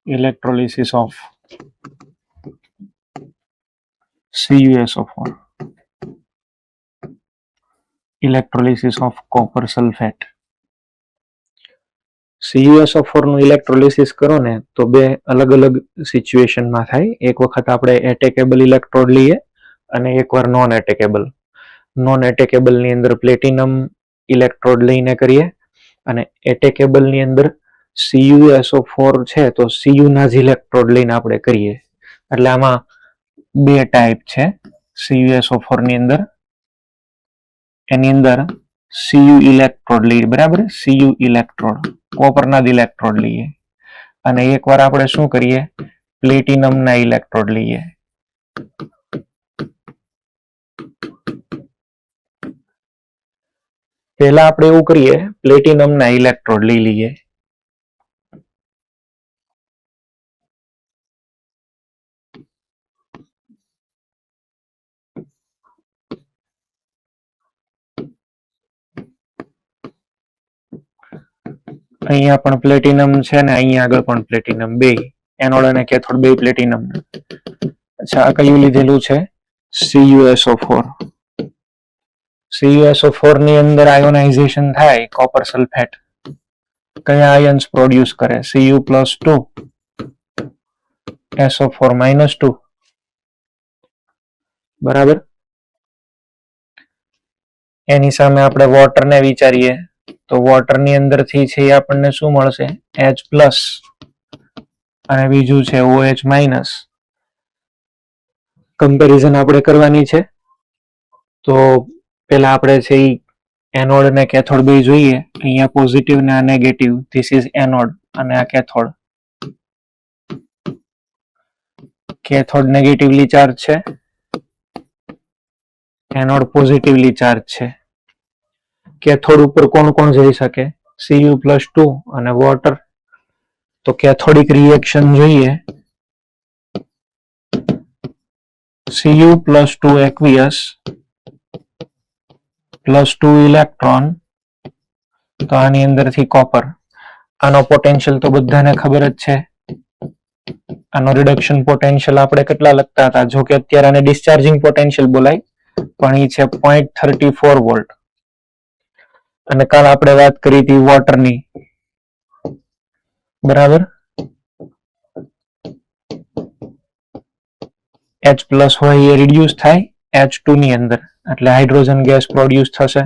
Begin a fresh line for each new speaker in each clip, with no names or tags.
electrolysis of CuSO4, electrolysis of copper sulfate. CuSO4 નું ઇલેક્ટ્રોલિસિસ કરો ને તો બે અલગ અલગ સિચ્યુએશનમાં થાય. એક વખત આપણે એટેકેબલ ઇલેક્ટ્રોડ લઈએ અને એકવાર નોન એટેકેબલ. નોન એટેકેબલ ની અંદર પ્લેટિનમ ઇલેક્ટ્રોડ લઈને કરીએ અને એટેકેબલ ની અંદર CuSO4 છે તો Cu ના જ ઇલેક્ટ્રોડ લઈને આપણે કરીએ. એટલે આમાં બે ટાઈપ છે CuSO4 ની અંદર. એની અંદર Cu ઇલેક્ટ્રોડ લઈએ, બરાબર, Cu ઇલેક્ટ્રોડ કોપરના જ ઇલેક્ટ્રોડ લઈએ અને એકવાર આપણે શું કરીએ, પ્લેટિનમ ના ઇલેક્ટ્રોડ લઈએ. પહેલા આપણે એવું કરીએ, પ્લેટિનમ ના ઇલેક્ટ્રોડ લઈ લઈએ. અહીંયા પણ પ્લેટિનમ છે ને અહીંયા આગળ પણ પ્લેટિનમ, બે એનોડ અને કેથોડ બે પ્લેટિનમ. અચ્છા, આ કયું લીધેલું છે? CuSO4. CuSO4 ની અંદર આયોનાઇઝેશન થાય કોપર સલ્ફેટ. કયા આયન્સ પ્રોડ્યુસ કરે? Cu+2 SO4-2. બરાબર. એની સામે આપણે વોટર ને વિચારીએ તો વોટર ની અંદર થી છે આપણને શું મળશે? H+ અને બીજું છે OH-. કમ્પેરિઝન આપણે કરવાની છે તો પેલા આપણે છે એનોડ અને કેથોડ બે જોઈએ. અહીંયા પોઝિટિવ ને આ નેગેટિવ. ધીસ ઇઝ એનોડ અને આ કેથોડ. કેથોડ નેગેટિવલી ચાર્જ છે, એનોડ પોઝિટિવલી ચાર્જ છે. કેથોડ ઉપર કોણ કોણ જઈ શકે? Cu+2 અને વોટર. તો કેથોડિક રિએક્શન જોઈએ. Cu+2 aqueous +2 electron. તો આની અંદરથી કોપર. આનો પોટેન્શિયલ તો બધાને ખબર જ છે. આનો રિડક્શન પોટેન્શિયલ આપણે કેટલા લખતા હતા? જો કે અત્યારે આને ડિસ્ચાર્જિંગ પોટેન્શિયલ બોલાય, પણ એ છે 0.34 વોલ્ટ. અને કાલ આપણે વાત કરી હતી વોટરની, બરાબર. H+ હોય એ રિડ્યુસ થાય H2 ની અંદર, એટલે હાઇડ્રોજન ગેસ પ્રોડ્યુસ થશે.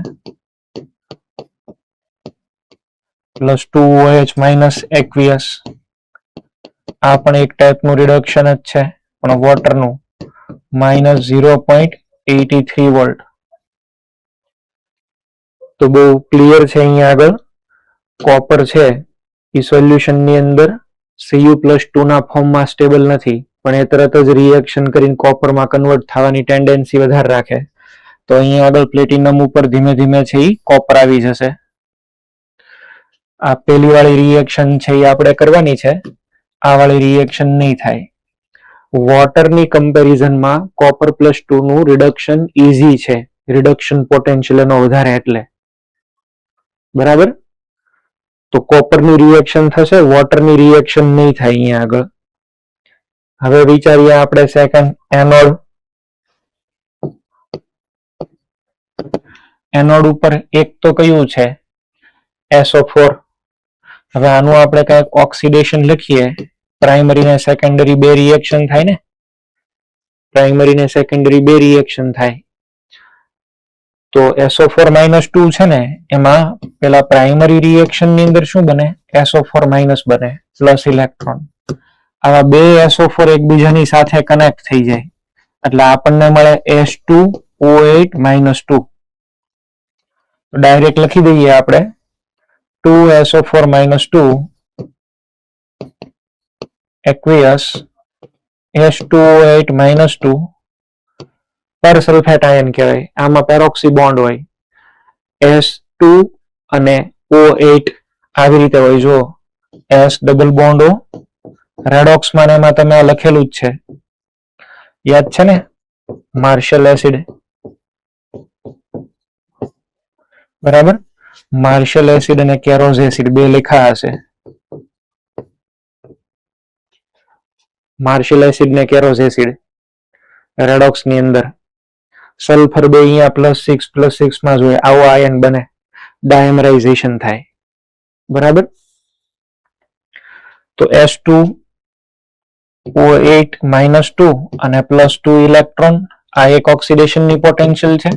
+2OH- aqueous. આ પણ એક ટાઈપનું રિડક્શન જ છે, પણ વોટરનું -0.83 વોલ્ટ. તો બહુ ક્લિયર છે. અહીંયા આગળ કોપર છે એ સોલ્યુશન ની અંદર Cu+2 ના ફોર્મમાં સ્ટેબલ નથી, પણ એ તરત જ રિએક્શન કરીને કોપરમાં કન્વર્ટ થવાની ટેન્ડન્સી વધારે રાખે. તો અહીંયા આગળ પ્લેટિનમ ઉપર ધીમે ધીમે છે એ કોપર આવી જશે. આ પેલી વાળી રિએક્શન છે એ આપણે કરવાની છે, આ વાળી રિએક્શન નહીં થાય. વોટરની કમ્પેરિઝનમાં copper+2 નું રિડક્શન ઈઝી છે, રિડક્શન પોટેન્શિયલ એનો વધારે એટલે, બરાબર. તો કોપરની રિએક્શન થશે, વોટરની રિએક્શન નહીં થાય અહીંયા આગળ. હવે વિચારીએ આપણે સેકન્ડ એનોડ. એનોડ ઉપર એક તો કયું છે? SO4. હવે આનું આપણે કઈક ઓક્સિડેશન લખીએ. પ્રાઇમરી ને સેકન્ડરી બે રિએક્શન થાય ને, પ્રાઇમરી ને સેકન્ડરી બે રિએક્શન થાય. તો SO4-2 છે ને, એમાં પેલા પ્રાઇમરી રિએક્શન ની અંદર શું બને? SO4- બને, પ્લસ ઇલેક્ટ્રોન. આવા બે SO4 એકબીજાની સાથે કનેક્ટ થઈ જાય એટલે આપણને મળે H2O8-2. ડાયરેક્ટ લખી દઈએ આપણે 2SO4-2 aqueous H2O8-2 પર સલ્ફેટ આયન કહેવાય. આમાં પેરોક્સી બોન્ડ હોય, S2 અને O8 આવી રીતે હોય. જો S ડબલ બોન્ડ O, રેડોક્સમાં એમાં તમે લખેલું જ છે, યાદ છે ને, માર્શલ એસિડ, બરાબર. માર્શલ એસિડ અને કેરોઝ એસિડ બે લખ્યા હશે. માર્શલ એસિડ ને કેરોઝ એસિડ રેડોક્સ ની અંદર સલ્ફર બે અહીંયા +6 માં જોઈએ આવો આયન બને, ડાયમરાઇઝેશન થાય. બરાબર. તો S2O8 -2 અને +2 ઇલેક્ટ્રોન, આ એક ઓક્સિડેશન ની પોટેન્શિયલ છે.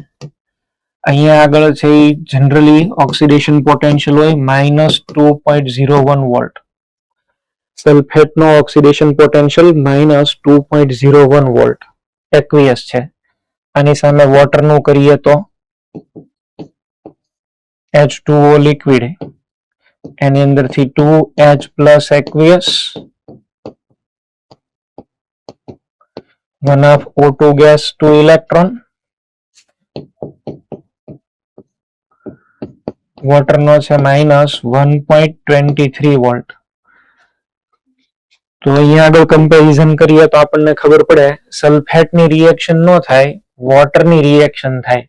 અહીંયા આગળ છે એ જનરલી ઓક્સિડેશન પોટેન્શિયલ હોય -2.01 વોલ્ટ. સલ્ફેટ નો ઓક્સિડેશન પોટેન્શિયલ -2.01 વોલ્ટ એક્વિયસ છે. આની સામે વોટર નું કરીએ તો H2O લિક્વિડ, એની અંદરથી 2H+ aqueous, 1 half O2 gas, 2 electron. Water નો છે -1.23 વોલ્ટ. તો અહીંયા આગળ કમ્પેરિઝન કરીએ તો આપણને ખબર પડે સલ્ફેટ ની રિએક્શન ન થાય, વોટર ની રિએક્શન થાય.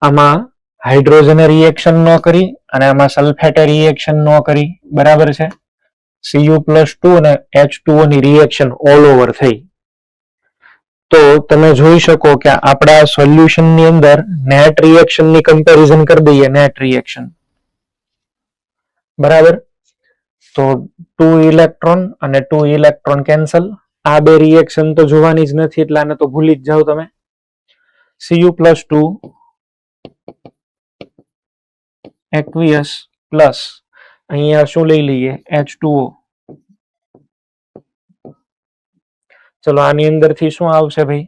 આમાં હાઇડ્રોજન રિએક્શન ન કરી અને આમાં સલ્ફેટ રિએક્શન ન કરી. બરાબર છે. Cu+2 અને H2O ની રિએક્શન ઓલ ઓવર થઈ. તો તમે જોઈ શકો કે આપણા સોલ્યુશન ની અંદર નેટ રિએક્શન ની કમ્પેરિઝન કરી દઈએ. નેટ રિએક્શન બરાબર. તો 2 ઇલેક્ટ્રોન અને 2 ઇલેક્ટ્રોન કેન્સલ. આ બે રિએક્શન તો જોવાની જ નથી એટલે આને તો ભૂલી જ જાઓ તમે. Cu+2 એક્વિયસ પ્લસ અહીંયા શું લઈ લઈએ H2O. ચલો આની અંદરથી શું આવશે ભાઈ?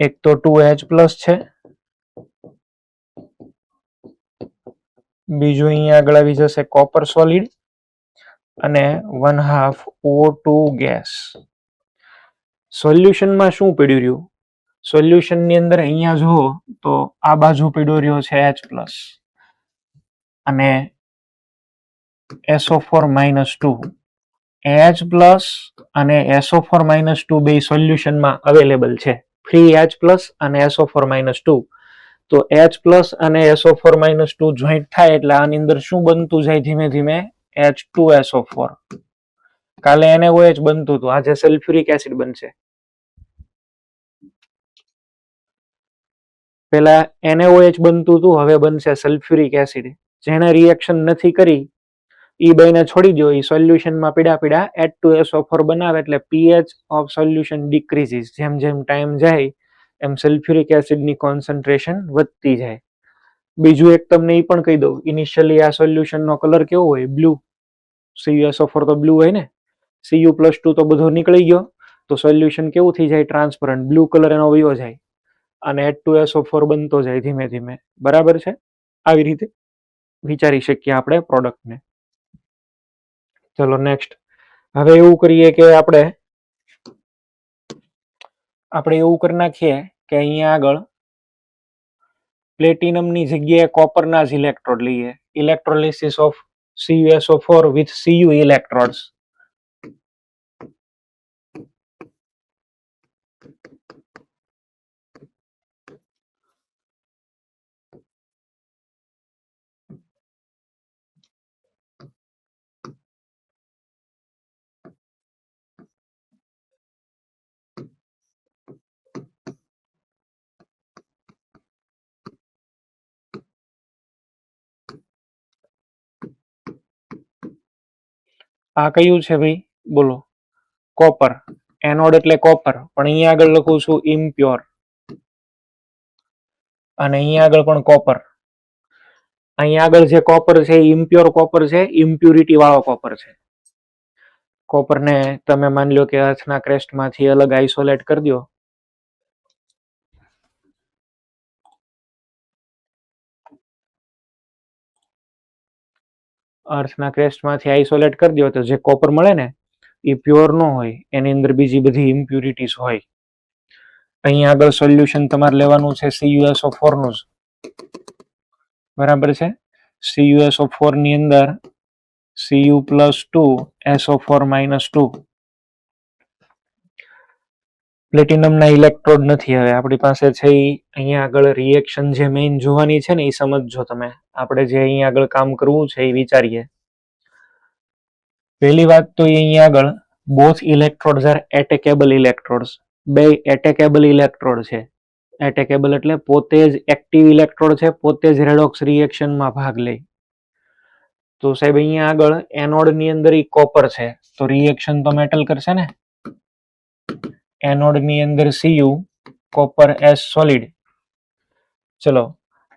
એક તો 2H+ છે, બીજું અહીંયા આગળ આવી જશે કોપર સોલિડ અને 1 half O2 ગેસ. સોલ્યુશનમાં શું પડ્યું રહ્યું? સોલ્યુશન ની અંદર અહીંયા જુઓ તો આ બાજુ પડ્યો રહ્યો છે H+ અને SO4 -2. H+ અને SO4 -2 બે સોલ્યુશનમાં અવેલેબલ છે. ફ્રી H+ અને SO4 -2. તો H+ અને SO4 -2 જોઈન્ટ થાય એટલે આની અંદર શું બનતું જાય ધીમે ધીમે? H2SO4. કાલે NaOH બનતું હતું, આજે સલ્ફ્યુરિક એસિડ બનશે. પેલા NaOH બનતું હતું, હવે બનશે સલ્ફ્યુરિક એસિડ. જેને રિએક્શન નથી કરી ઈ બેને છોડી દો, ઈ સોલ્યુશનમાં પીડા H2SO4 બનાવે એટલે pH ઓફ સોલ્યુશન ડિક્રીઝિસ. જેમ જેમ ટાઈમ જાય એમ સલ્ફ્યુરિક એસિડની કોન્સન્ટ્રેશન વધતી જાય. બીજું એક તમને ઈ પણ કહી દઉં, ઇનિશિયલી આ સોલ્યુશનનો કલર કેવો હોય? બ્લુ. CuSO4 તો બ્લુ હોય ને. Cu+2 તો બધો નીકળી ગયો તો સોલ્યુશન કેવું થઈ જાય? ટ્રાન્સપરન્ટ. બ્લુ કલર એનો વયો જાય અને H2SO4 બનતો જાય ધીમે ધીમે. બરાબર છે. આવી રીતે વિચારી શકીએ આપણે પ્રોડક્ટને. ચલો નેક્સ્ટ. હવે એવું કરીએ કે આપણે એવું કરી નાખીએ કે અહીંયા આગળ પ્લેટિનમની જગ્યાએ કોપરના જ ઇલેક્ટ્રોડ લઈએ. ઇલેક્ટ્રોલિસિસ of CuSO4 with Cu electrodes. આ કયું છે ભાઈ? બોલો. કોપર. એનોડ એટલે કોપર, પણ અહીંયા આગળ લખું છું ઇમ્પ્યોર અને અહીંયા આગળ પણ કોપર. અહીંયા આગળ જે કોપર છે ઇમ્પ્યોર કોપર છે, ઇમ્પ્યુરિટી વાળો કોપર છે. કોપરને તમે માની લો કે અર્થના ક્રેસ્ટમાંથી અલગ આઇસોલેટ કરી દો. અર્થના ક્રેસ્ટમાંથી આઇસોલેટ કરી દો તો જે કોપર મળે ને એ પ્યોર ન હોય, એની અંદર બીજી બધી ઇમ્પ્યુરિટીઝ હોય. અહીંયા આગળ સોલ્યુશન તમારે લેવાનું છે CuSO4 નું જ. બરાબર છે. CuSO4 ની અંદર Cu+2 SO4 -2. પ્લેટિનમના ઇલેક્ટ્રોડ નથી. હવે આપણી પાસે છે અહીંયા આગળ રિએક્શન જે મેઇન જોવાની છે ને એ સમજજો તમે. આપણે જે અહીંયા આગળ કામ કરવું છે એ વિચારીએ. પહેલી વાત તો અહીંયા આગળ બોથ ઇલેક્ટ્રોડ્સ આર એટેકેબલ ઇલેક્ટ્રોડ્સ. બે એટેકેબલ ઇલેક્ટ્રોડ છે. એટેકેબલ એટલે પોતે જ એક્ટિવ ઇલેક્ટ્રોડ છે, પોતે જ રેડોક્સ રિએક્શનમાં ભાગ લે. તો સાહેબ અહીંયા આગળ એનોડ ની અંદર ઈ કોપર છે, તો રિએક્શન તો મેટલ કરશે ને. એનોડ ની અંદર Cu, કોપર એસ સોલિડ. ચલો,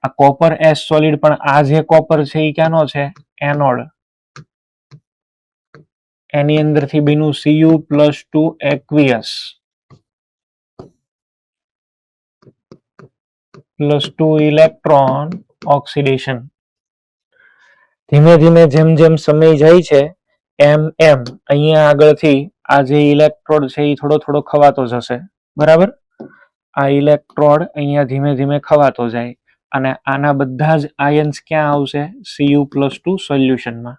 આ કોપર એસ સોલિડ, પણ આ જે કોપર છે એ ક્યાંનો છે? એનોડ. એની અંદરથી બન્યું Cu+2 aqueous +2 ઇલેક્ટ્રોન ઓક્સિડેશન. ધીમે ધીમે જેમ જેમ સમય જાય છે એમ એમ અહીંયા આગળથી આ જે ઇલેક્ટ્રોડ છે એ થોડો થોડો ખવાતો જશે. બરાબર? આ ઇલેક્ટ્રોડ અહીંયા ધીમે ધીમે ખવાતો જાય અને આના બધા જ આયન્સ ક્યાં આવશે? Cu+2 સોલ્યુશનમાં.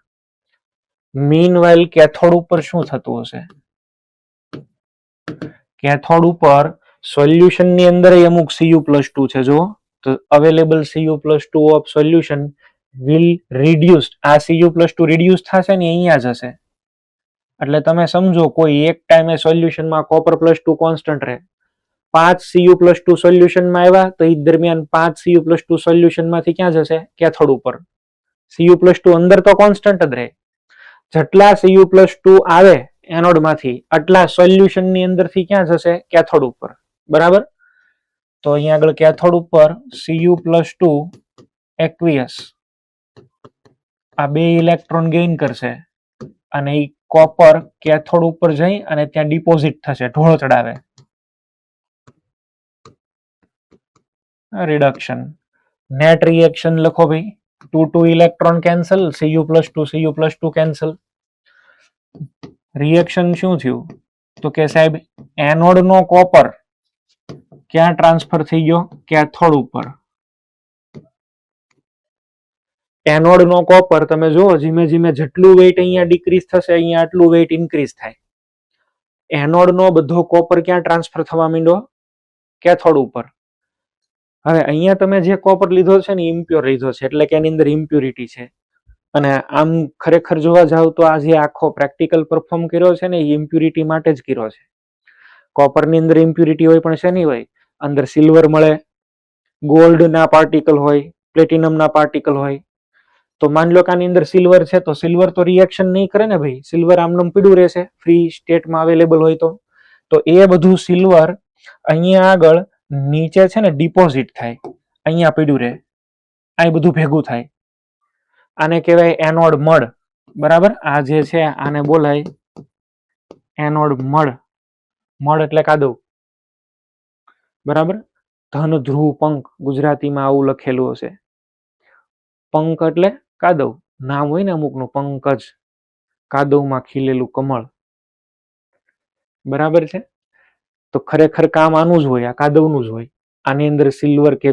મીનવાઇલ કેથોડ ઉપર શું થતું હશે? કેથોડ ઉપર સોલ્યુશનની અંદર અમુક Cu+2 છે. જો તો available Cu+2 of solution will reduce. આ Cu+2 રિડ્યુસ થશે ને અહીંયા જ હશે. એટલે તમે સમજો કોઈ એક ટાઈમે સોલ્યુશનમાં કોપર +2 કોન્સ્ટન્ટ રહે. 5 Cu+2 સોલ્યુશનમાં આવ્યા તો એ દરમિયાન 5 Cu+2 સોલ્યુશનમાંથી ક્યાં જશે? કેથોડ ઉપર. Cu+2 અંદર તો કોન્સ્ટન્ટ જ રહે. જેટલા Cu+2 આવે એનોડમાંથી આટલા સોલ્યુશનની અંદરથી ક્યાં જશે? કેથોડ ઉપર. બરાબર? તો અહીંયા આગળ કેથોડ ઉપર Cu+2 aqueous આ બે ઇલેક્ટ્રોન ગેઇન કરશે અને એ કોપર કેથોડ ઉપર જઈ અને ત્યાં ડિપોઝિટ થશે, ઢોળ ચડાવે. રિડક્શન. નેટ રિએક્શન લખો ભાઈ. 2 electron cancel, Cu+2 cancel. Reaction શું થયું? તો કે સાહેબ એનોડ નો કોપર ક્યાં ટ્રાન્સફર થઈ ગયો? કેથોડ ઉપર. એનોડ નો કોપર તમે જુઓ ધીમે ધીમે જેટલું વેઇટ અહીંયા ડિક્રીઝ થશે અહીંયા આટલું વેઇટ ઇન્ક્રીઝ થાય. એનોડ નો બધો કોપર ક્યાં ટ્રાન્સફર થવા માંડ્યો? કેથોડ ઉપર. હવે અહીંયા તમે જે કોપર લીધો છે ને ઇમ્પ્યોર લીધો છે, એટલે કે એની અંદર ઇમ્પ્યુરિટી છે. અને આમ ખરેખર જોવા જાવ તો આ જે આખો પ્રેક્ટિકલ પરફોર્મ કર્યો છે ને એ ઇમ્પ્યુરિટી માટે જ કર્યો છે. કોપરની અંદર ઇમ્પ્યુરિટી હોય પણ શેની હોય? અંદર સિલ્વર મળે, ગોલ્ડ ના પાર્ટિકલ હોય, પ્લેટિનમ ના પાર્ટિકલ હોય. તો માની લો કે આની અંદર સિલ્વર છે તો સિલ્વર તો રિએક્શન નહીં કરે ને ભાઈ. સિલ્વર આમનામ પીડું રહેશે ફ્રી સ્ટેટમાં અવેલેબલ હોય તો એ બધું સિલ્વર અહીંયા આગળ નીચે છે ને ડિપોઝિટ થાય, અહીંયા પીડું રહે, આ બધું ભેગું થાય. આને કહેવાય એનોડ મડ. બરાબર? આ જે છે આને બોલાય એનોડ મડ. મડ એટલે કાદવ. બરાબર? ધન ધ્રુવ પંક ગુજરાતીમાં આવું લખેલું હશે. પંક એટલે કાદવ. નામ હોય ને અમુકનું, પંકજ, કાદવમાં ખીલેલું કમળ. બરાબર છે? તો ખરેખર કામ આનું જ હોય, આ કાદવનું જ હોય. આની અંદર સિલ્વર કે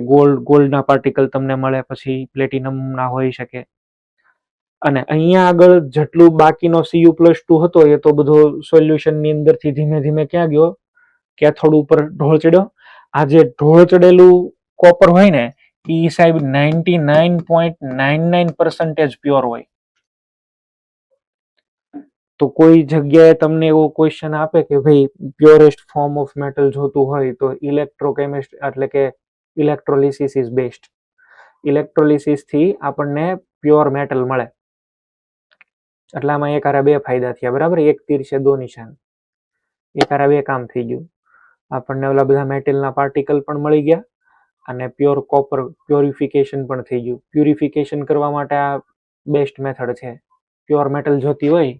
ગોલ્ડના પાર્ટિકલ તમને મળે, પછી પ્લેટિનમ ના હોઈ શકે. અને અહીંયા આગળ જેટલું બાકીનો Cu+2 હતો એ તો બધો સોલ્યુશનની અંદરથી ધીમે ધીમે ક્યાં ગયો? કેથોડ ઉપર ઢોળ ચડ્યો. આ જે ઢોળ ચડેલું કોપર હોય ને એ સાહેબ 99.99% પ્યોર હોય. તો કોઈ જગ્યાએ તમને એવો ક્વેશ્ચન આપે કે ભાઈ પ્યોરેસ્ટ ફોર્મ ઓફ મેટલ જોતું હોય તો ઇલેક્ટ્રોકેમિસ્ટ્રી એટલે કે ઇલેક્ટ્રોલિસિસ ઇઝ બેસ્ટ. ઇલેક્ટ્રોલિસિસ થી આપણને પ્યોર મેટલ મળે. એટલે આમાં એક આરા બે ફાયદા થયા. બરાબર? એક તીર છે દો નિશાન. એક આરા બે કામ થઈ ગયું. આપણને ઓલા બધા મેટલના પાર્ટિકલ પણ મળી ગયા અને પ્યોર કોપર પ્યોરિફિકેશન પણ થઈ ગયું. પ્યુરિફિકેશન કરવા માટે આ બેસ્ટ મેથડ છે. પ્યોર મેટલ જોતી હોય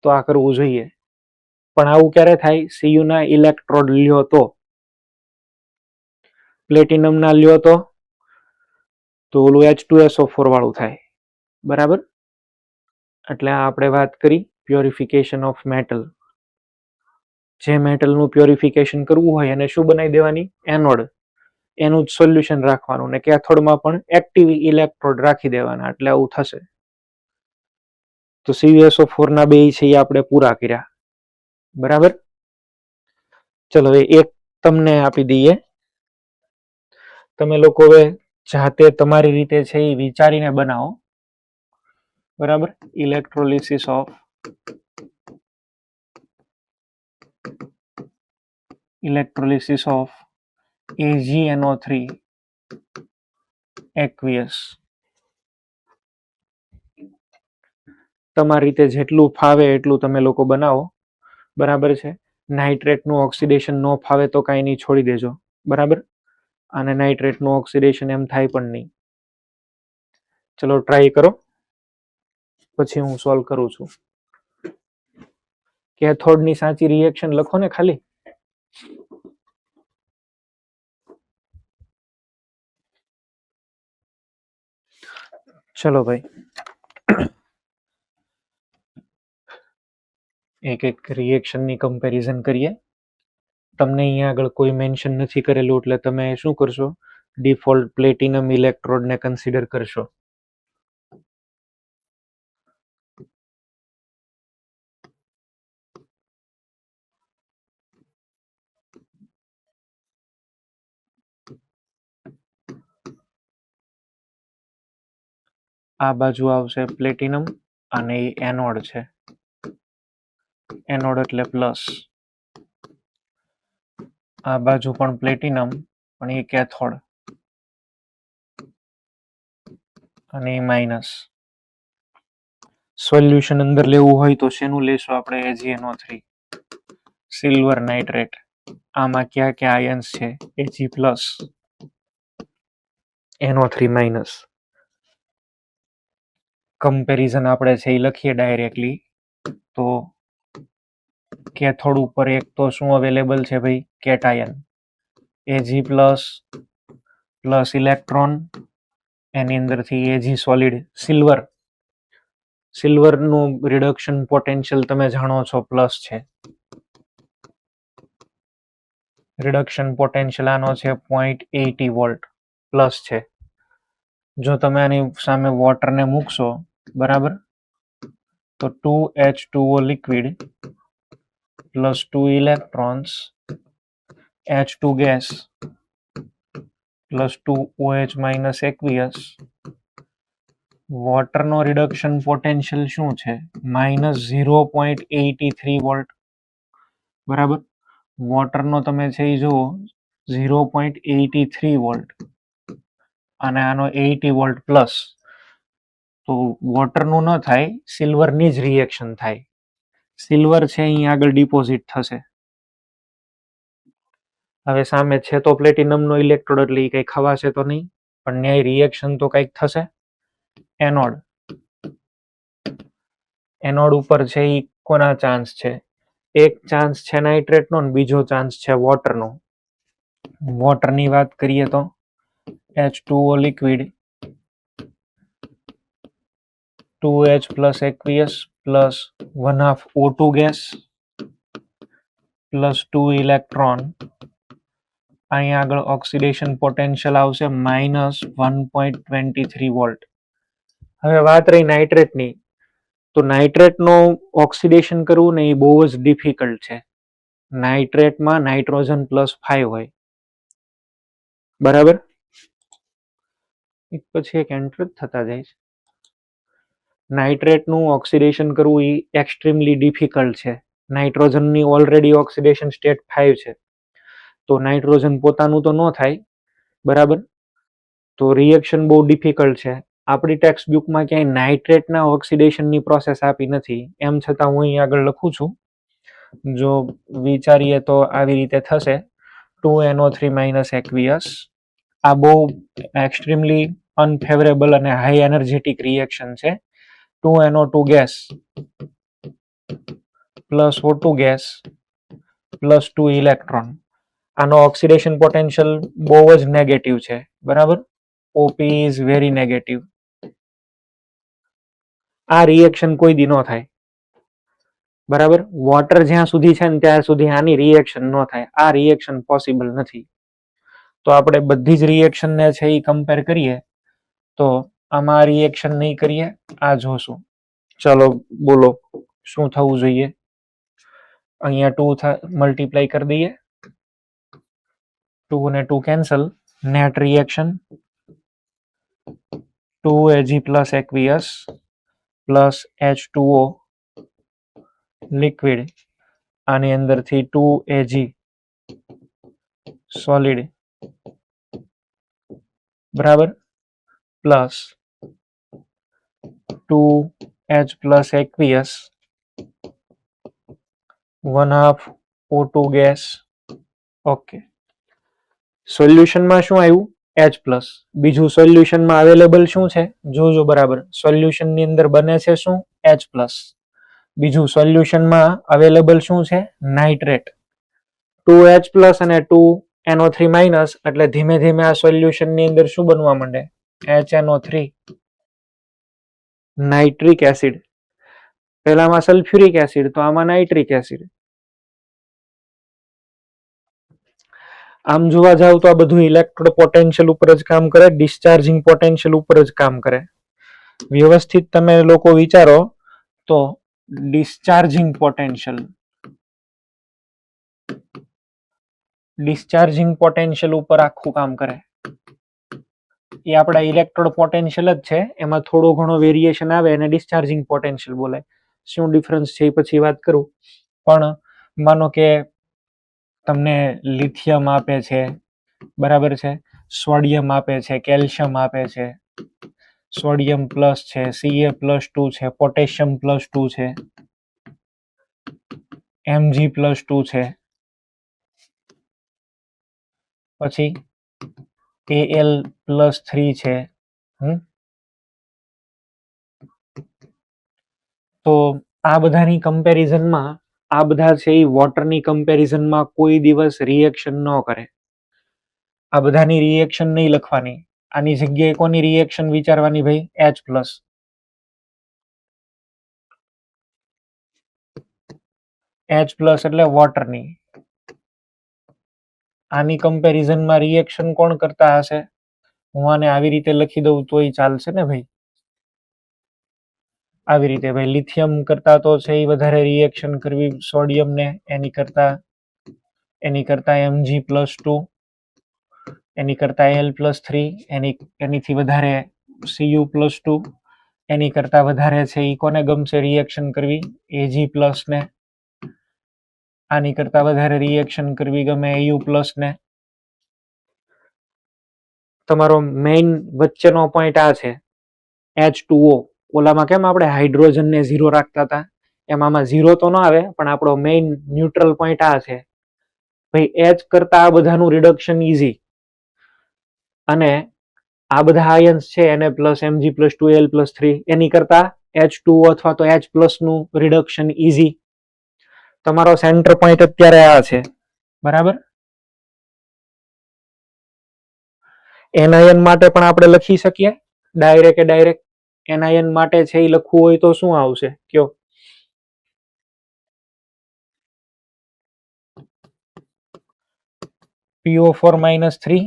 તો આ કરવું જોઈએ. પણ આવું ક્યારે થાય? Cu ના ઇલેક્ટ્રોડ લ્યો તો. પ્લેટિનમ ના લ્યો તો ઓલું H2SO4 વાળું થાય. બરાબર? એટલે આપણે વાત કરી પ્યોરિફિકેશન ઓફ મેટલ. જે મેટલનું પ્યોરિફિકેશન કરવું હોય એને શું બનાવી દેવાની? એનોડ. એનું જ સોલ્યુશન રાખવાનું ને કેથોડમાં પણ એક્ટિવ ઇલેક્ટ્રોડ રાખી દેવાના. એટલે આવું થશે. તો CuSO4 ના બે છે એ આપણે પૂરા કર્યા. બરાબર? ચલો, એક તમને આપી દઈએ. તમે લોકો હવે જાતે તમારી રીતે છે એ વિચારીને બનાવો. બરાબર. ઇલેક્ટ્રોલિસિસ ઓફ AgNO3 aqueous. તમારી રીતે જેટલું ફાવે એટલું તમે લોકો બનાવો. બરાબર છે. નાઇટ્રેટનું ઓક્સિડેશન ન ફાવે તો કાંઈ નહીં, છોડી દેજો. બરાબર. અને નાઇટ્રેટનું ઓક્સિડેશન એમ થાય પણ નહીં. ચલો ટ્રાય કરો, પછી હું સોલ્વ કરું છું. કેથોડની સાચી રિએક્શન લખો ને ખાલી. ચલો ભાઈ, એક એક રિએક્શનની કમ્પેરિઝન કરીએ. તમને અહીંયા આગળ કોઈ મેન્શન નથી કરેલું એટલે તમે શું કરશો? ડિફોલ્ટ પ્લેટિનમ ઇલેક્ટ્રોડને કન્સિડર કરશો. આ બાજુ આવશે પ્લેટિનમ અને એ એનોડ છે. એનોડ એટલે પ્લસ. આ બાજુ પણ પ્લેટિનમ પણ એ કેથોડ અને એ માઇનસ. સોલ્યુશન અંદર લેવું હોય તો શેનું લેશું આપણે? AgNO3, silver nitrate. આમાં ક્યાં ક્યાં આયન્સ છે? Ag plus, NO3 minus. Comparison આપણે છે એ લખીએ ડાયરેક્ટલી. તો કેથોડ ઉપર એક તો શું અવેલેબલ છે ભાઈ? Cation. Ag plus plus electron, એની અંદરથી Ag સોલિડ સિલ્વર. સિલ્વરનું રિડક્શન પોટેન્શિયલ તમે જાણો છો પ્લસ છે. રિડક્શન પોટેન્શિયલ આનો છે 0.80 વોલ્ટ પ્લસ છે. જો તમે આની સામે વોટરને મૂકશો, બરાબર, તો 2H2O liquid plus 2 electrons, H2 gas plus 2OH minus aqueous. વોટરનો રિડક્શન પોટેન્શિયલ શું છે? -0.83 વોલ્ટ. બરાબર. વોટરનો તમે છે એ જુઓ 0.83 વોલ્ટ અને આનો 80 વોલ્ટ પ્લસ. તો વોટરનું ન થાય, સિલ્વરની જ રિએક્શન થાય. સિલ્વર છે અહીં આગળ ડિપોઝિટ થશે. હવે સામે છે તો પ્લેટિનમનો ઇલેક્ટ્રોડ એટલે એ કંઈ ખવાશે તો નહીં, પણ ન્યાય રિએક્શન તો કંઈક થશે. એનોડ. એનોડ ઉપર છે એ કોના ચાન્સ છે? એક ચાન્સ છે નાઇટ્રેટનો અને બીજો ચાન્સ છે વોટરનો. વોટરની વાત કરીએ તો H2O liquid 2H plus aqueous plus 1/2 O2 gas plus 2 electron. અહીંયા આગળ ઓક્સિડેશન પોટેન્શિયલ આવશે -1.23 વોલ્ટ. હવે વાત રહી નાઇટ્રેટની. તો નાઇટ્રેટનો ઓક્સિડેશન કરવું ને એ બહુ જ ડિફિકલ્ટ છે. નાઇટ્રેટમાં નાઇટ્રોજન +5 હોય. બરાબર. એક પછી એક એન્ટર થતા જાય છે. નાઇટ્રેટનું ઓક્સિડેશન કરવું એ એક્સ્ટ્રીમલી ડિફિકલ્ટ છે. નાઇટ્રોજનની ઓલરેડી ઓક્સિડેશન સ્ટેટ 5 છે. તો નાઇટ્રોજન પોતાનું તો ન થાય. બરાબર. તો રિએક્શન બહુ ડિફિકલ્ટ છે. આપણી ટેક્સ્ટ બુકમાં ક્યાંય નાઇટ્રેટના ઓક્સિડેશનની પ્રોસેસ આપી નથી. એમ છતાં હું અહીં આગળ લખું છું. જો વિચારીએ તો આવી રીતે થશે 2NO3 માઇનસ એક્વિયસ. આ બહુ એક્સ્ટ્રીમલી અનફેવરેબલ અને હાઈ એનર્જેટિક રિએક્શન છે. 2NO2 gas plus O2 gas plus 2 electron. આનો ઓક્સિડેશન પોટેન્શિયલ બહુ જ નેગેટિવ છે. બરાબર. OP is very negative. આ રિએક્શન કોઈ દી ન થાય. બરાબર. વોટર જ્યાં સુધી છે ને ત્યાં સુધી આની રિએક્શન ન થાય. આ રિએક્શન પોસિબલ નથી. તો આપણે બધી જ રિએક્શનને છે એ કમ્પેર કરીએ તો આમાં રિએક્શન નહીં કરીએ, આ જોશું. ચલો બોલો શું થવું જોઈએ? અહીંયા 2 મલ્ટીપ્લાય કરી દઈએ. 2 અને 2 cancel, net reaction 2Ag plus aqueous plus H2O liquid, આની અંદરથી 2Ag સોલિડ, બરાબર, plus 2H plus aqueous 1/2 O2 gas. Okay, સોલ્યુશનમાં શું આવ્યું? H plus. બીજું સોલ્યુશનમાં અવેલેબલ શું છે? જોજો બરાબર. સોલ્યુશનની અંદર બને છે શું? H plus. બીજું સોલ્યુશનમાં અવેલેબલ શું છે? નાઇટ્રેટ. 2H પ્લસ અને 2NO3 માઇનસ, એટલે ધીમે ધીમે આ સોલ્યુશનની અંદર શું બનવા માંડે? HNO3 nitric acid. પહેલામાં સલ્ફ્યુરિક એસિડ, તો આમાં નાઇટ્રિક એસિડ. આમ જોવા જાવ તો આ બધું ઇલેક્ટ્રોડ પોટેન્શિયલ ઉપર જ કામ કરે, ડિસ્ચાર્જિંગ પોટેન્શિયલ ઉપર જ કામ કરે. વ્યવસ્થિત તમે લોકો વિચારો તો ડિસ્ચાર્જિંગ પોટેન્શિયલ ઉપર આખું કામ કરે. એ આપણા ઇલેક્ટ્રોડ પોટેન્શિયલ જ છે, એમાં થોડો ઘણો વેરિએશન આવે અને ડિસ્ચાર્જિંગ પોટેન્શિયલ બોલાય. શું ડિફરન્સ છે એ પછી વાત કરું. પણ માનો કે તમને લિથિયમ આપે છે, બરાબર છે, સોડિયમ આપે છે, કેલ્શિયમ આપે છે, સોડિયમ પ્લસ છે, Ca+2 છે, પોટેશિયમ +2 છે, Mg+2 છે, પછી Al+3 છે. તો આ બધાની કમ્પેરિઝનમાં, આ બધા છે એ વોટરની કમ્પેરિઝનમાં કોઈ દિવસ રિએક્શન ન કરે. આ બધાની રિએક્શન નહીં લખવાની. આની જગ્યાએ કોની રિએક્શન વિચારવાની ભાઈ? H plus. H પ્લસ એટલે વોટરની. આની કમ્પેરિઝનમાં રિએક્શન કોણ કરતા હશે? હું આને આવી રીતે લખી દઉં તોય ચાલશે ને ભાઈ? આવી રીતે ભાઈ, લિથિયમ કરતા તો છે એ વધારે રિએક્શન કરવી સોડિયમને, એની કરતા Mg+2, એની કરતા Al+3, એનીથી વધારે Cu+2, એની કરતા વધારે છે એ કોને ગમશે રિએક્શન કરવી? Ag+ ને. આની કરતા વધારે રિએક્શન કરવી ગમે Au+ ને. તમારો મેઇન વચ્ચેનો પોઈન્ટ આ છે, H2O. ઓલામાં કેમ આપણે હાઇડ્રોજનને 0 રાખતા હતા, એમાં 0 તો ન આવે, પણ આપણો મેઇન ન્યુટ્રલ પોઈન્ટ આ છે ભાઈ. H કરતા આ બધાનું રિડક્શન ઈઝી, અને આ બધા આયન્સ છે Na+, Mg+2, Al+3, એની કરતા H2O અથવા તો H+ નું રિડક્શન ઈઝી. તમારો સેન્ટર પોઈન્ટ અત્યારે આ છે, બરાબર. એનાયન માટે પણ આપણે લખી શકીએ ડાયરેક્ટ. એનાયન માટે છે એ લખવું હોય તો શું આવશે કયો? PO4-3,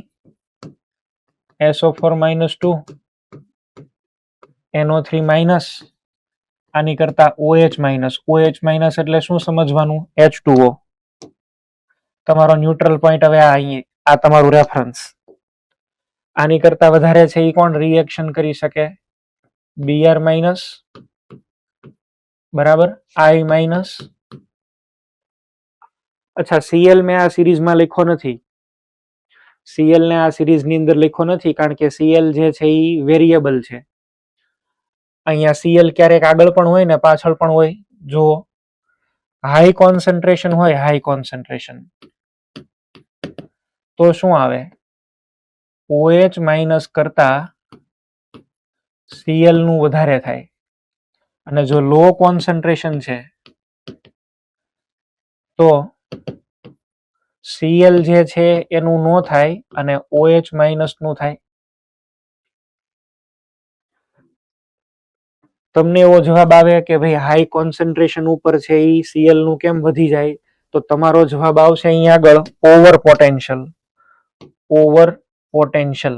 SO4-2, NO3-, આની કરતા OH-. એટલે શું સમજવાનું? H2O. તમારો ન્યુટ્રલ પોઈન્ટ હવે આ તમારું રેફરન્સ. આની કરતા વધારે છે એ કોણ રિએક્શન કરી શકે? Br-, બરાબર, I-. અચ્છા, Cl મેં આ સિરીઝમાં લખ્યો નથી. Cl ને આ સિરીઝની અંદર લખ્યો નથી, કારણ કે Cl જે છે એ વેરિયેબલ છે. અહીંયા Cl ક્યારેક આગળ પણ હોય ને પાછળ પણ હોય. જો હાઈ કોન્સન્ટ્રેશન હોય, તો શું આવે? OH- કરતા Cl નું વધારે થાય. અને જો લો કોન્સન્ટ્રેશન છે તો Cl જે છે એનું નો થાય અને OH- નું થાય. તમને એવો જવાબ આવે કે ભાઈ હાઈ કોન્સન્ટ્રેશન ઉપર છે એ Cl નું કેમ વધી જાય? તો તમારો જવાબ આવશે અહીંયા આગળ ઓવર પોટેન્શિયલ.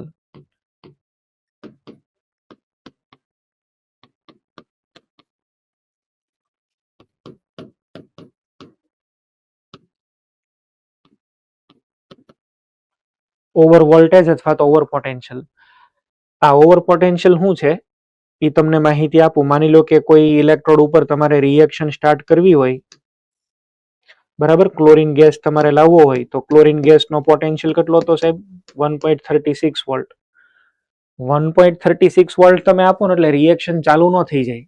ઓવર વોલ્ટેજ અથવા તો ઓવર પોટેન્શિયલ. આ ઓવર પોટેન્શિયલ શું છે એ તમને માહિતી આપું. માની લો કે કોઈ ઇલેક્ટ્રોડ ઉપર તમારે રિએક્શન સ્ટાર્ટ કરવી હોય, બરાબર, ક્લોરીન ગેસ તમારે લાવવો હોય તો ક્લોરીન ગેસનો પોટેન્શિયલ કેટલો હતો સાહેબ? 1.36 વોલ્ટ. 1.36 વોલ્ટ તમે આપો ને એટલે રિએક્શન ચાલુ ન થઈ જાય.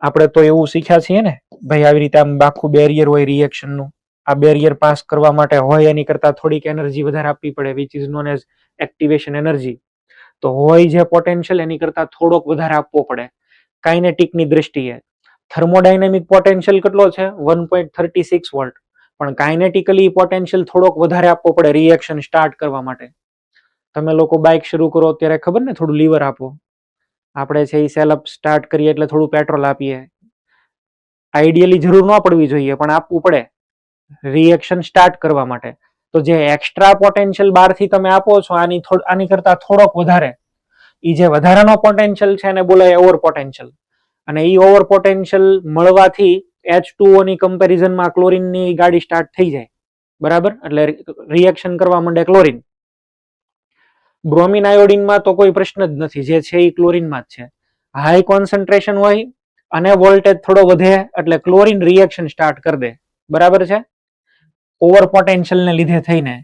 આપણે તો એવું શીખ્યા છીએ ને ભાઈ, આવી રીતે આમ આખું બેરિયર હોય રિએક્શનનું. આ બેરિયર પાસ કરવા માટે હોય એની કરતા થોડીક એનર્જી વધારે આપવી પડે, which is known as activation energy. તો હોય જે પોટેન્શિયલ એની કરતા થોડોક વધારે આપવો પડે કાઇનેટિકની દ્રષ્ટિએ. થર્મોડાયનેમિક પોટેન્શિયલ કેટલો છે? 1.36 વોલ્ટ. પણ કાઇનેટિકલી પોટેન્શિયલ થોડોક વધારે આપવો પડે રિએક્શન સ્ટાર્ટ કરવા માટે. તમે લોકો બાઇક શરૂ કરો ત્યારે ખબર ને, થોડું લીવર આપો. આપણે છે એ સેલઅપ સ્ટાર્ટ કરીએ એટલે થોડું પેટ્રોલ આપીએ. આઈડિયલી જરૂર ન પડવી જોઈએ પણ આપવું પડે રિએક્શન સ્ટાર્ટ કરવા માટે. તો જે એક્સ્ટ્રા પોટેન્શિયલ બહારથી તમે આપો છો આની કરતા થોડોક વધારે, એ જે વધારાનો પોટેન્શિયલ છે એને બોલાય ઓવર પોટેન્શિયલ. અને એ ઓવર પોટેન્શિયલ મળવાથી H2O ની કમ્પેરિઝનમાં ક્લોરીનની ગાડી સ્ટાર્ટ થઈ જાય, બરાબર. એટલે રિએક્શન કરવા માંડે ક્લોરીન. બ્રોમિન આયોડિનમાં તો કોઈ પ્રશ્ન જ નથી, જે છે એ ક્લોરીનમાં જ છે. હાઈ કોન્સન્ટ્રેશન હોય અને વોલ્ટેજ થોડો વધે એટલે ક્લોરીન રિએક્શન સ્ટાર્ટ કરી દે, બરાબર છે. ઓવર પોટેન્શિયલને લીધે થઈને.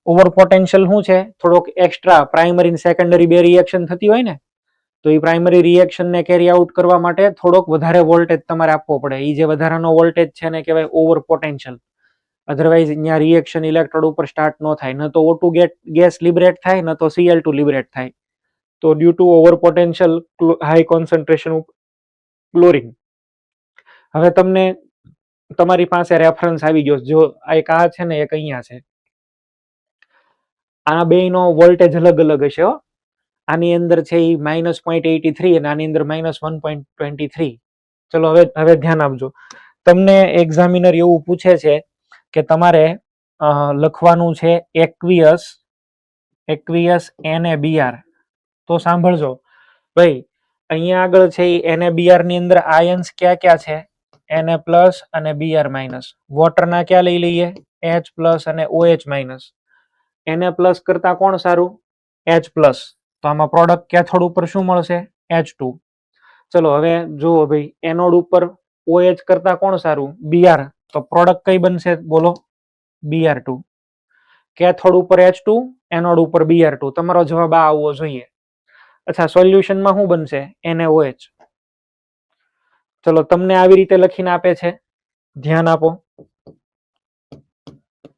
ઓવર પોટેન્શિયલ શું છે? થોડોક એક્સ્ટ્રા પ્રાઇમરી અને સેકન્ડરી બે રિએક્શન થતી હોય ને, તો એ પ્રાઇમરી રિએક્શનને કેરી આઉટ કરવા માટે થોડોક વધારે વોલ્ટેજ તમારે આપવો પડે. એ જે વધારાનો વોલ્ટેજ છે ને કહેવાય ઓવર પોટેન્શિયલ. અધરવાઇઝ અહીંયા રિએક્શન ઇલેક્ટ્રોડ ઉપર સ્ટાર્ટ ન થાય. ન તો O2 ગેસ લિબરેટ થાય, ન તો Cl2 લિબરેટ થાય. તો due to over potential high concentration chlorine. હવે તમને તમારી પાસે રેફરન્સ આવી ગયો. જો એક આ છે ને એક અહીંયા છે, આ બેનો વોલ્ટેજ અલગ અલગ હશે. આની અંદર છે એ -0.83 અને આની અંદર -1.23. ચલો હવે ધ્યાન આપજો. તમને એક્ઝામિનર એવું પૂછે છે કે તમારે લખવાનું છે એક્વિયસ NaBr. તો સાંભળજો ભાઈ, અહીંયા આગળ છે એ NaBr ની અંદર આયન્સ ક્યાં ક્યાં છે? Na+ અને Br-. વોટરના ક્યાં લઈ લઈએ? H+ અને OH-. Na+ કરતા કોણ સારું? H+. તો આમાં પ્રોડક્ટ કેથોડ ઉપર શું મળશે? H2. ચલો હવે જુઓ ભાઈ, એનોડ ઉપર OH કરતા કોણ સારું? Br. તો પ્રોડક્ટ કઈ બનશે બોલો? Br2. કેથોડ ઉપર H2, એનોડ ઉપર Br2. તમારો જવાબ આ આવવો જોઈએ. અચ્છા, સોલ્યુશનમાં શું બનશે? NaOH. ચલો તમને આવી રીતે લખીને આપે છે, ધ્યાન આપો.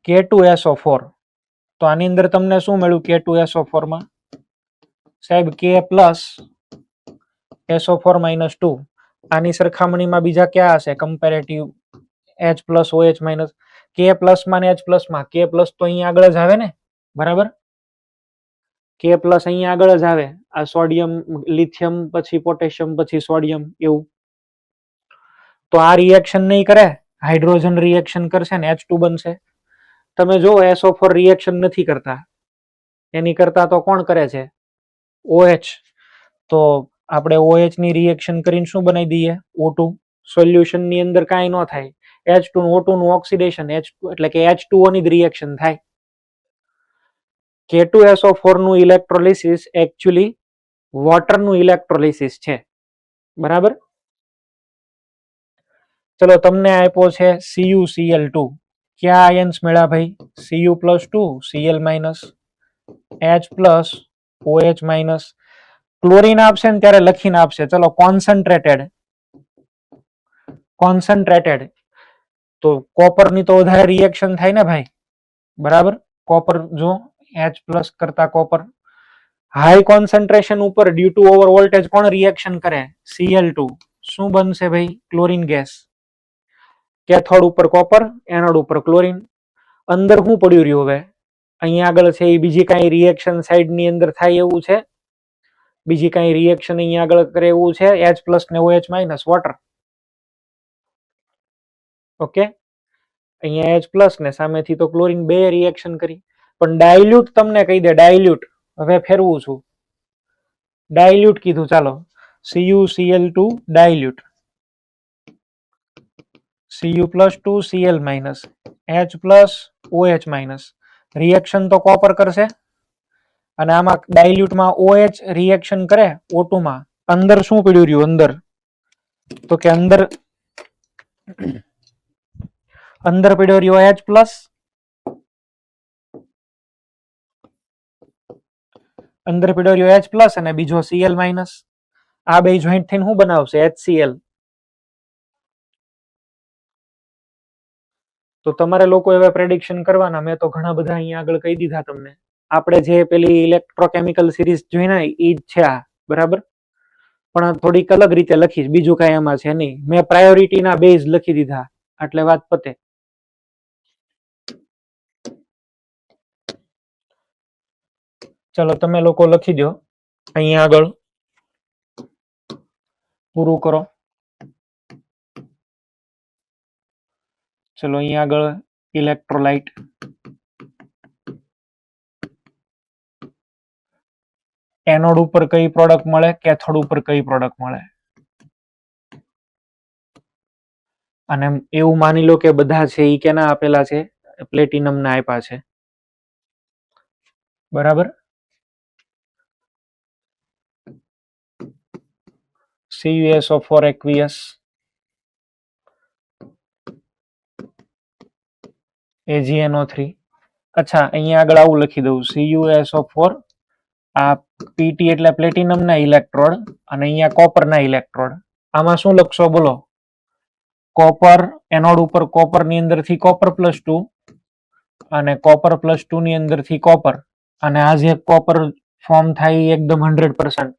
K2SO4. તો આની અંદર તમને શું મળ્યું? K2SO4 માં સાહેબ K+ SO4 - 2. આની સરખામણીમાં બીજા ક્યાં હશે કમ્પેરેટિવ? H+ OH-. K+ માં ને H+ માં. K+ તો અહીંયા આગળ જ આવે ને, બરાબર. K+ અહીંયા આગળ જ આવે. આ સોડિયમ, લિથિયમ, પછી પોટેશિયમ, પછી સોડિયમ, એવું. તો આ રિએક્શન નહીં કરે, હાઇડ્રોજન રિએક્શન કરશે ને H2 બનશે. તમે જો SO4 રિએક્શન નથી કરતા, એની કરતા તો કોણ કરે છે? OH. તો આપણે OH ની રિએક્શન કરીને શું બનાવી દઈએ? O2. સોલ્યુશન ની અંદર કાંઈ ન થાય. H2 O2 નું ઓક્સિડેશન, H2 એટલે કે H2O ની જ રિએક્શન થાય. K2SO4 નું ઇલેક્ટ્રોલિસિસ એકચ્યુઅલી વોટરનું ઇલેક્ટ્રોલિસિસ છે, બરાબર. ચલો તમને આપ્યો છે CuCl2. ક્યાં આયન્સ મળ્યા ભાઈ? Cu+2 Cl-, H+, OH-. Chlorine આપશે ને ત્યારે લખીને આપશે. ચલો કોન્સન્ટ્રેટેડ. તો કોપરની તો વધારે રિએક્શન થાય ને ભાઈ, બરાબર. કોપર જો H+ કરતા કોપર. હાઈ કોન્સન્ટ્રેશન ઉપર ડ્યુ ટુ ઓવર વોલ્ટેજ કોણ રિએક્શન કરે? Cl2. શું બનશે ભાઈ? Chlorine gas. કેથોડ ઉપર કોપર, એનોડ ઉપર ક્લોરીન. અંદર શું પડ્યું રહ્યું હવે? અહીંયા આગળ છે એ બીજી કાંઈ રિએક્શન સાઈડ ની અંદર થાય એવું છે? બીજી કાંઈ રિએક્શન અહીંયા આગળ કરે એવું છે? H+ ને OH- વોટર. ઓકે, અહીંયા H+ ને સામેથી તો ક્લોરીન બે રિએક્શન કરી. પણ ડાયલ્યુટ તમને કહી દે, ડાયલ્યુટ. હવે ફેરવું છું, ડાયલ્યુટ કીધું. ચાલો, CuCl2 dilute. Cu+2 Cl-, H+ OH-. Reaction તો કોપર કરશે, અને આમાં ડાયલ્યુટમાં OH રિએક્શન કરે O2 માં, અંદર શું પડ્યું રહ્યું અંદર, તો કે અંદર પડ્યો રહ્યો H પ્લસ, અંદર પડ્યો રહ્યો H પ્લસ અને બીજો Cl માઇનસ. આ બે જોઈન્ટ થઈને શું બનાવશે? HCl. તો તમારે લોકો એવા પ્રેડિક્શન કરવાના. મેં તો ઘણા બધા અહીંયા આગળ કહી દીધા તમને. આપણે જે પેલી ઇલેક્ટ્રોકેમિકલ સિરીઝ જોઈને ઈ જ છે આ, બરાબર, પણ થોડીક અલગ રીતે લખીશ, બીજું કાંઈ એમાં છે નહીં. મેં પ્રાયોરિટીના બેઝ લખી દીધા, એટલે વાત પતે. ચલો તમે લોકો લખી દો અહીંયા આગળ, પૂરું કરો. ચલો અહીંયા આગળ ઇલેક્ટ્રોલાઇટ, એનોડ ઉપર કઈ પ્રોડક્ટ મળે, કેથોડ ઉપર કઈ પ્રોડક્ટ મળે. અને એવું માની લો કે બધા છે ઈ કેના આપેલા છે? પ્લેટિનમ ના આપ્યા છે, બરાબર. CuSO4 aqueous, AgNO3. અચ્છા, અહીંયા આગળ આવું લખી દઉં, CuSO4, આ PT એટલે પ્લેટિનમ ના ઇલેક્ટ્રોડ અને અહીંયા કોપર ના ઇલેક્ટ્રોડ. આમાં શું લખશો બોલો? કોપર, એનોડ ઉપર કોપર ની અંદર થી કોપર +2 અને કોપર +2 ની અંદર થી કોપર, અને આ જે કોપર ફોર્મ થાય એકદમ 100%,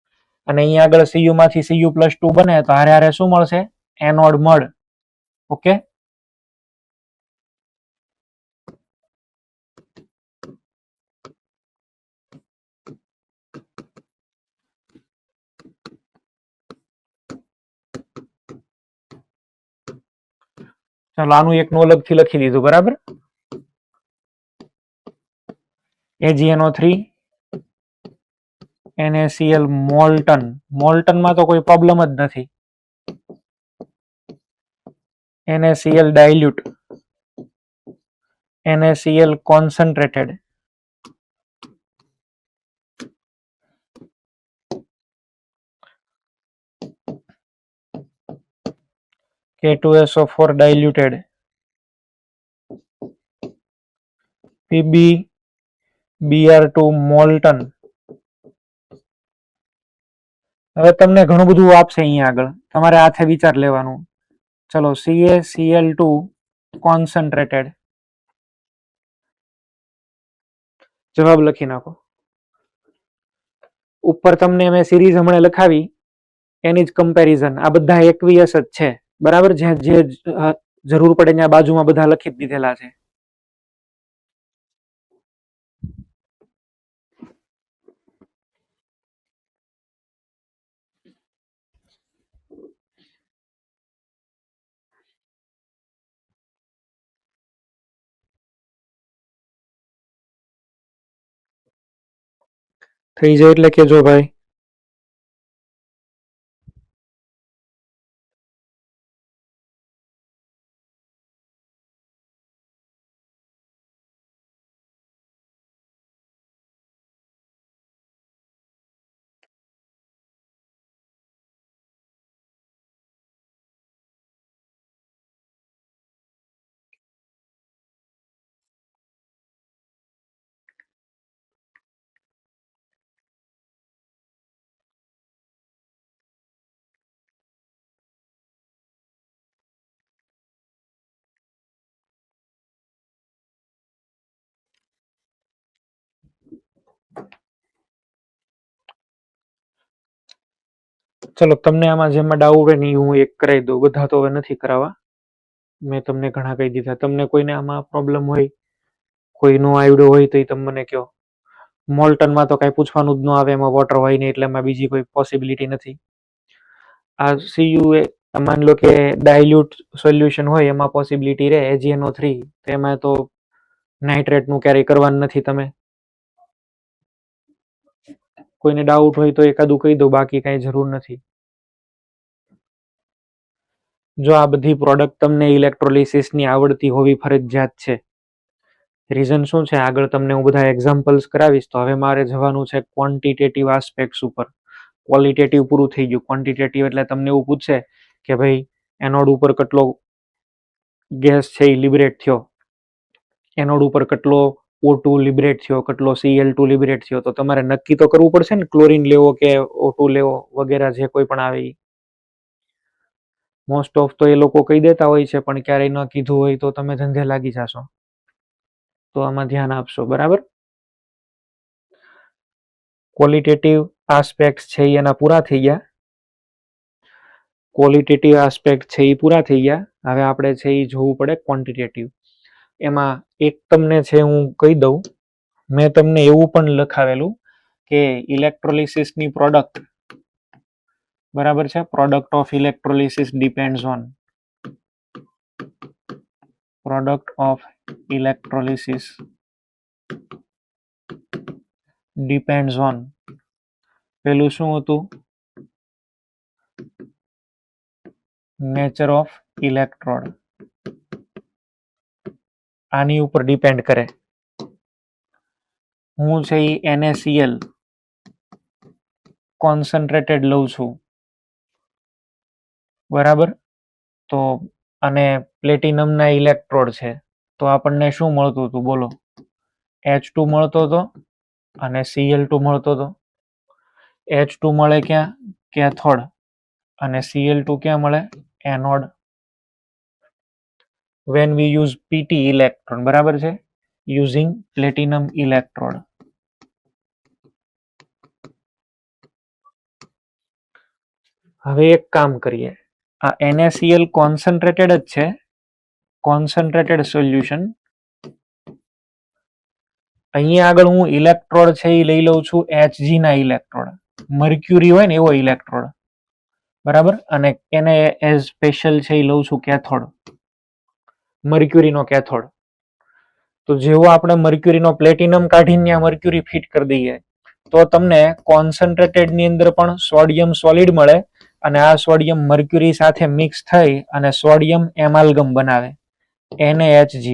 અને અહીંયા આગળ Cu માંથી Cu+2 બને તો હારે હારે શું મળશે? એનોડ મળ. ઓકે, ચાલો આનું એકનું અલગથી લખી દીધું, બરાબર. AgNO3, NaCl Moulton. મોલ્ટનમાં તો કોઈ પ્રોબ્લેમ જ નથી. NaCl dilute, NaCl concentrated, K2SO4 diluted, PbBr2 molten. હવે તમને ઘણું બધું આપશે અહીંયા આગળ, તમારે હાથે વિચાર લેવાનું. ચલો CaCl2 કોન્સન્ટ્રેટેડ, જવાબ લખી નાખો. ઉપર તમને મેં સિરીઝ હમણાં લખાવી એની જ કમ્પેરિઝન. આ બધા એકવીએસ જ છે, બરાબર. જે જરૂર પડે ત્યાં બાજુમાં બધા લખી જ દીધેલા છે. થઈ જાય એટલે કેજો ભાઈ. ચલો તમને આમાં જેમાં ડાઉટ હોય ને હું એક કરાવી દઉં. બધા તો હવે નથી કરાવવા, મેં તમને ઘણા કહી દીધા. તમને કોઈને આમાં પ્રોબ્લેમ હોય, કોઈ નો આવડ્યો હોય તો એ તમે મને કહો. મોલ્ટનમાં તો કઈ પૂછવાનું જ ન આવે, એમાં વોટર હોય નહીં, એટલે એમાં બીજી કોઈ પોસિબિલિટી નથી. આ Cu એ માની લો કે ડાયલ્યુટ સોલ્યુશન હોય એમાં પોસિબિલિટી રહે. AgNO3 એમાં તો નાઇટ્રેટનું ક્યારેય કરવાનું નથી. તમે કોઈને ડાઉટ હોય તો એકાદું કહી દો, બાકી કઈ જરૂર નથી. જો આ બધી પ્રોડક્ટ તમને ઇલેક્ટ્રોલિસિસની આવડતી હોવી ફરજિયાત છે. રીઝન શું છે આગળ તમને હું બધા એક્ઝામ્પલ્સ કરાવીશ. તો હવે મારે જવાનું છે ક્વોન્ટિટેટિવ આસ્પેક્ટ્સ ઉપર. ક્વોલિટેટિવ પૂરું થઈ ગયું. ક્વોન્ટિટેટિવ એટલે તમને એવું પૂછશે કે ભાઈ એનોડ ઉપર કેટલો ગેસ છે એ લિબરેટ થયો, એનોડ ઉપર કેટલો O2 લિબરેટ થયો, કેટલો Cl2 લિબરેટ થયો. તો તમારે નક્કી તો કરવું પડશે ને, ક્લોરીન લેવો કે O2 લેવો વગેરે જે કોઈ પણ આવે. મોસ્ટ ઓફ તો એ લોકો કહી દેતા હોય છે, પણ ક્યારેય ન કીધું હોય તો તમે ધંધે લાગી જશો. તો આમાં ધ્યાન આપશો. બરાબર. ક્વોલિટેટિવ આસ્પેક્ટ છે એના પૂરા થઈ ગયા. ક્વોલિટેટિવ આસ્પેક્ટ છે એ પૂરા થઈ ગયા. હવે આપણે છે એ જોવું પડે ક્વોન્ટિટેટિવ. એમાં એક તમને છે હું કહી દઉં, મેં તમને એવું પણ લખાવેલું કે ઇલેક્ટ્રોલિસિસની પ્રોડક્ટ, બરાબર છે, product of electrolysis depends on, product of electrolysis depends on, પેલું શું હતું, નેચર ઓફ ઇલેક્ટ્રોડ. આની ઉપર ડિપેન્ડ કરે. હું છે એ NaCl કોન્સન્ટ્રેટેડ લઉં છું, બરાબર. તો અને પ્લેટિનમના ઇલેક્ટ્રોડ છે, તો આપણને શું મળતું હતું બોલો? H2 મળતો હતો અને Cl2 મળતો હતો. H2 મળે ક્યાં? કેથોડ. અને Cl2 ક્યાં મળે? Anode. when we use PT electron, બરાબર છે, using platinum electrode. હવે એક કામ કરીએ, આ NaCl કોન્સન્ટ્રેટેડ જ છે, કોન્સન્ટ્રેટેડ સોલ્યુશન. અહીંયા આગળ હું ઇલેક્ટ્રોડ છે એ લઈ લઉં છું Hg ના ઇલેક્ટ્રોડ, મર્ક્યુરી હોય ને એવો ઇલેક્ટ્રોડ, બરાબર. અને એને એઝ સ્પેશિયલ છે એ લઉં છું કેથોડ, મર્ક્યુરીનો કેથોડ. તો જેવો આપણે મર્ક્યુરીનો પ્લેટિનમ કાઢીને ત્યાં મર્ક્યુરી ફિટ કરી દઈએ તો તમને કોન્સન્ટ્રેટેડ ની અંદર પણ સોડિયમ સોલિડ મળે, અને આ સોડિયમ મર્ક્યુરી સાથે મિક્સ થઈ અને સોડિયમ એમાલ્ગમ બનાવે, NaHg.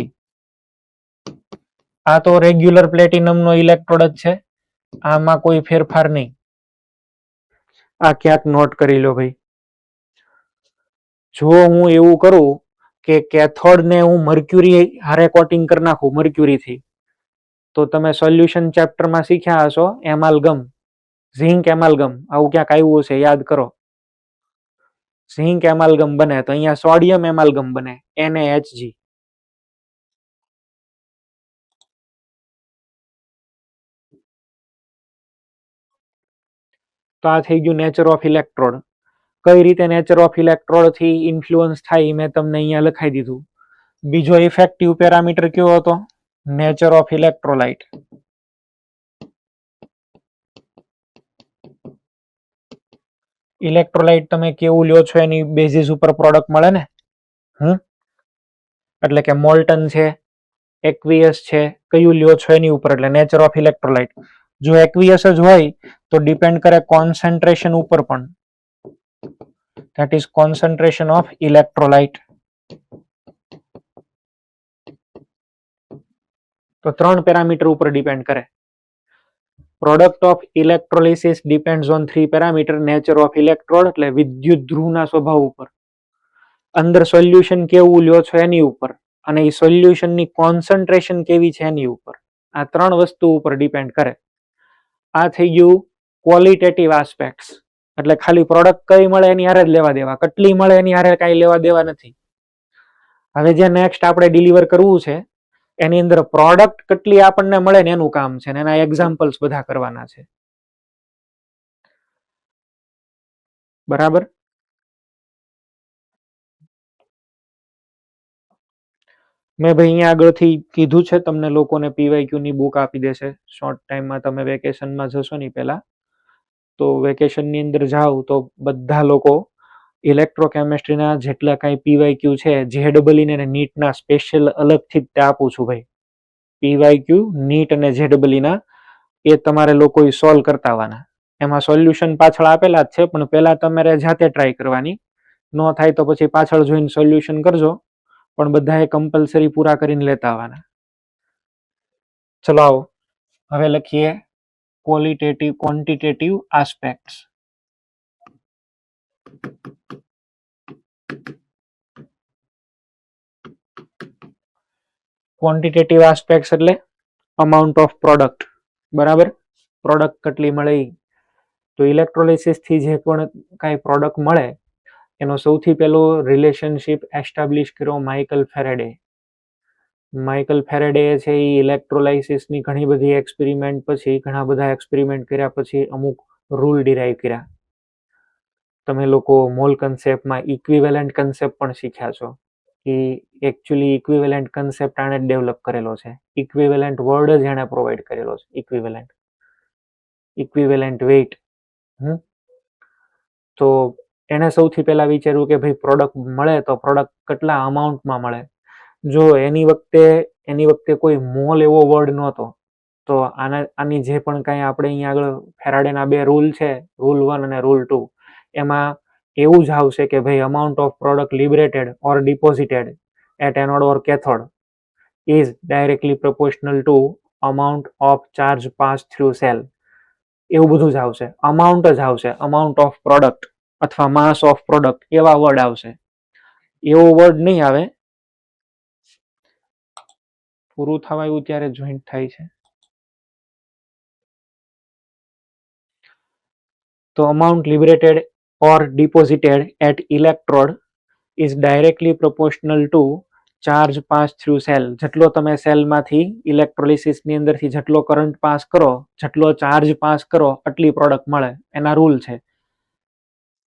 આ તો રેગ્યુલર પ્લેટિનમનો ઇલેક્ટ્રોડ જ છે, આમાં કોઈ ફેરફાર નહીં. આ ક્યાંક નોટ કરી લો ભાઈ. જો હું એવું કરું કે કેથોડ ને હું મર્ક્યુરી હારે કોટિંગ કરી નાખું મર્ક્યુરીથી, તો તમે સોલ્યુશન ચેપ્ટરમાં શીખ્યા હશો એમાલ્ગમ, ઝિંક એમાલ્ગમ, આવું ક્યાંક આવ્યું છે યાદ કરો. ઝિંક એમાલ્ગમ બને તો અહીંયા સોડિયમ એમાલ્ગમ બને, NaHg. તો આ થઈ ગયું નેચર ઓફ ઇલેક્ટ્રોડ. કઈ રીતે નેચર ઓફ ઇલેક્ટ્રોડ થી ઇન્ફ્લુઅન્સ થાય મેં તમને અહીંયા લખાઈ દીધું. બીજો ઇફેક્ટિવ પેરામીટર કયો હતો? Nature of electrolyte. ઇલેક્ટ્રોલાઇટ તમે કેવું લ્યો છો એની બેઝિસ ઉપર પ્રોડક્ટ મળે ને. એટલે કે મોલ્ટન છે, એક્વિયસ છે, કયું લ્યો છો એની ઉપર, એટલે નેચર ઓફ ઇલેક્ટ્રોલાઇટ. જો એક્વિયસ જ હોય તો ડિપેન્ડ કરે કોન્સન્ટ્રેશન ઉપર પણ, that is concentration of electrolyte. તો ત્રણ પેરામીટર ઉપર ડિપેન્ડ કરે. Product of electrolysis depends on 3 parameter. Nature of electrode એટલે વિદ્યુત ધ્રુવના સ્વભાવ ઉપર, અંદર સોલ્યુશન કેવું લ્યો છો એની ઉપર, અને એ સોલ્યુશનની કોન્સન્ટ્રેશન કેવી છે એની ઉપર. આ ત્રણ વસ્તુ ઉપર ડિપેન્ડ કરે. આ થઈ ગયું ક્વોલિટેટિવ આસ્પેક્ટ્સ, એટલે ખાલી પ્રોડક્ટ કઈ મળે એની હારે જ લેવા દેવા, કેટલી મળે એની હારે કઈ લેવા દેવા નથી. હવે જે નેક્સ્ટ આપણે ડિલિવર કરવું છે એની અંદર પ્રોડક્ટ કેટલી આપણને મળે ને એનું કામ છે, ને એના એક્ઝામ્પલ્સ બધા કરવાના છે, બરાબર. મેં ભાઈ અહીંયા આગળથી કીધું છે તમને લોકોને PYQ ની બુક આપી દેશે શોર્ટ ટાઈમમાં. તમે વેકેશનમાં જશો ને પહેલા, તો વેકેશનની અંદર જાઓ તો બધા લોકો ઇલેક્ટ્રોકેમિસ્ટ્રીના જેટલા કાંઈ PYQ છે, JEE ને નીટના સ્પેશિયલ અલગથી જ આપું છું ભાઈ. PYQ નીટ અને JEE ના એ તમારે લોકો સોલ્વ કરતા આવવાના. એમાં સોલ્યુશન પાછળ આપેલા જ છે, પણ પહેલા તમારે જાતે ટ્રાય કરવાની. ન થાય તો પછી પાછળ જોઈને સોલ્યુશન કરજો, પણ બધાએ કમ્પલસરી પૂરા કરીને લેતા આવવાના. ચલો આવો હવે લખીએ qualitative quantitative aspects. Quantitative aspects એટલે અમાઉન્ટ ઓફ પ્રોડક્ટ, બરાબર. પ્રોડક્ટ કેટલી મળે. તો ઇલેક્ટ્રોલિસિસ થી જે પણ કાંઈ પ્રોડક્ટ મળે એનો સૌથી પહેલો રિલેશનશિપ એસ્ટાબ્લિશ કર્યો માઇકલ ફેરેડે. માઇકલ ફેરેડે છે એ ઇલેક્ટ્રોલાઇસિસની ઘણી બધી એક્સપેરિમેન્ટ પછી, ઘણા બધા એક્સપેરિમેન્ટ કર્યા પછી અમુક રૂલ ડિરાઈવ કર્યા. તમે લોકો મોલ કન્સેપ્ટમાં ઇક્વિવેલન્ટ કન્સેપ્ટ પણ શીખ્યા છો કે એકચ્યુઅલી ઇક્વિવેલન્ટ કન્સેપ્ટ આણે ડેવલપ કરેલો છે. ઇક્વિવેલન્ટ વર્ડ જ એણે પ્રોવાઈડ કરેલો છે. Equivalent weight. તો એને સૌથી પહેલા વિચાર્યું કે ભાઈ પ્રોડક્ટ મળે તો પ્રોડક્ટ કેટલા અમાઉન્ટમાં મળે. જો એની વખતે કોઈ મોલ એવો વર્ડ નહોતો, તો આની જે પણ કાંઈ આપણે અહીંયા આગળ ફેરાડેના 2 રૂલ છે, રૂલ 1 અને રૂલ 2, એમાં એવું જ આવશે કે ભાઈ amount of product liberated or deposited at anode or cathode is directly proportional to amount of charge pass through cell. એવું બધું જ આવશે. અમાઉન્ટ જ આવશે. અમાઉન્ટ ઓફ પ્રોડક્ટ અથવા માસ ઓફ પ્રોડક્ટ એવા વર્ડ આવશે. એવો વર્ડ નહીં આવે. પૂરું થવા આવ્યું ત્યારે જોઈન્ટ થાય છે. તો amount liberated or deposited at electrode is directly proportional to charge pass through cell. જેટલો તમે સેલમાંથી ઇલેક્ટ્રોલિસિસની અંદરથી જેટલો કરંટ પાસ કરો, જેટલો ચાર્જ પાસ કરો, આટલી પ્રોડક્ટ મળે. એના રૂલ છે.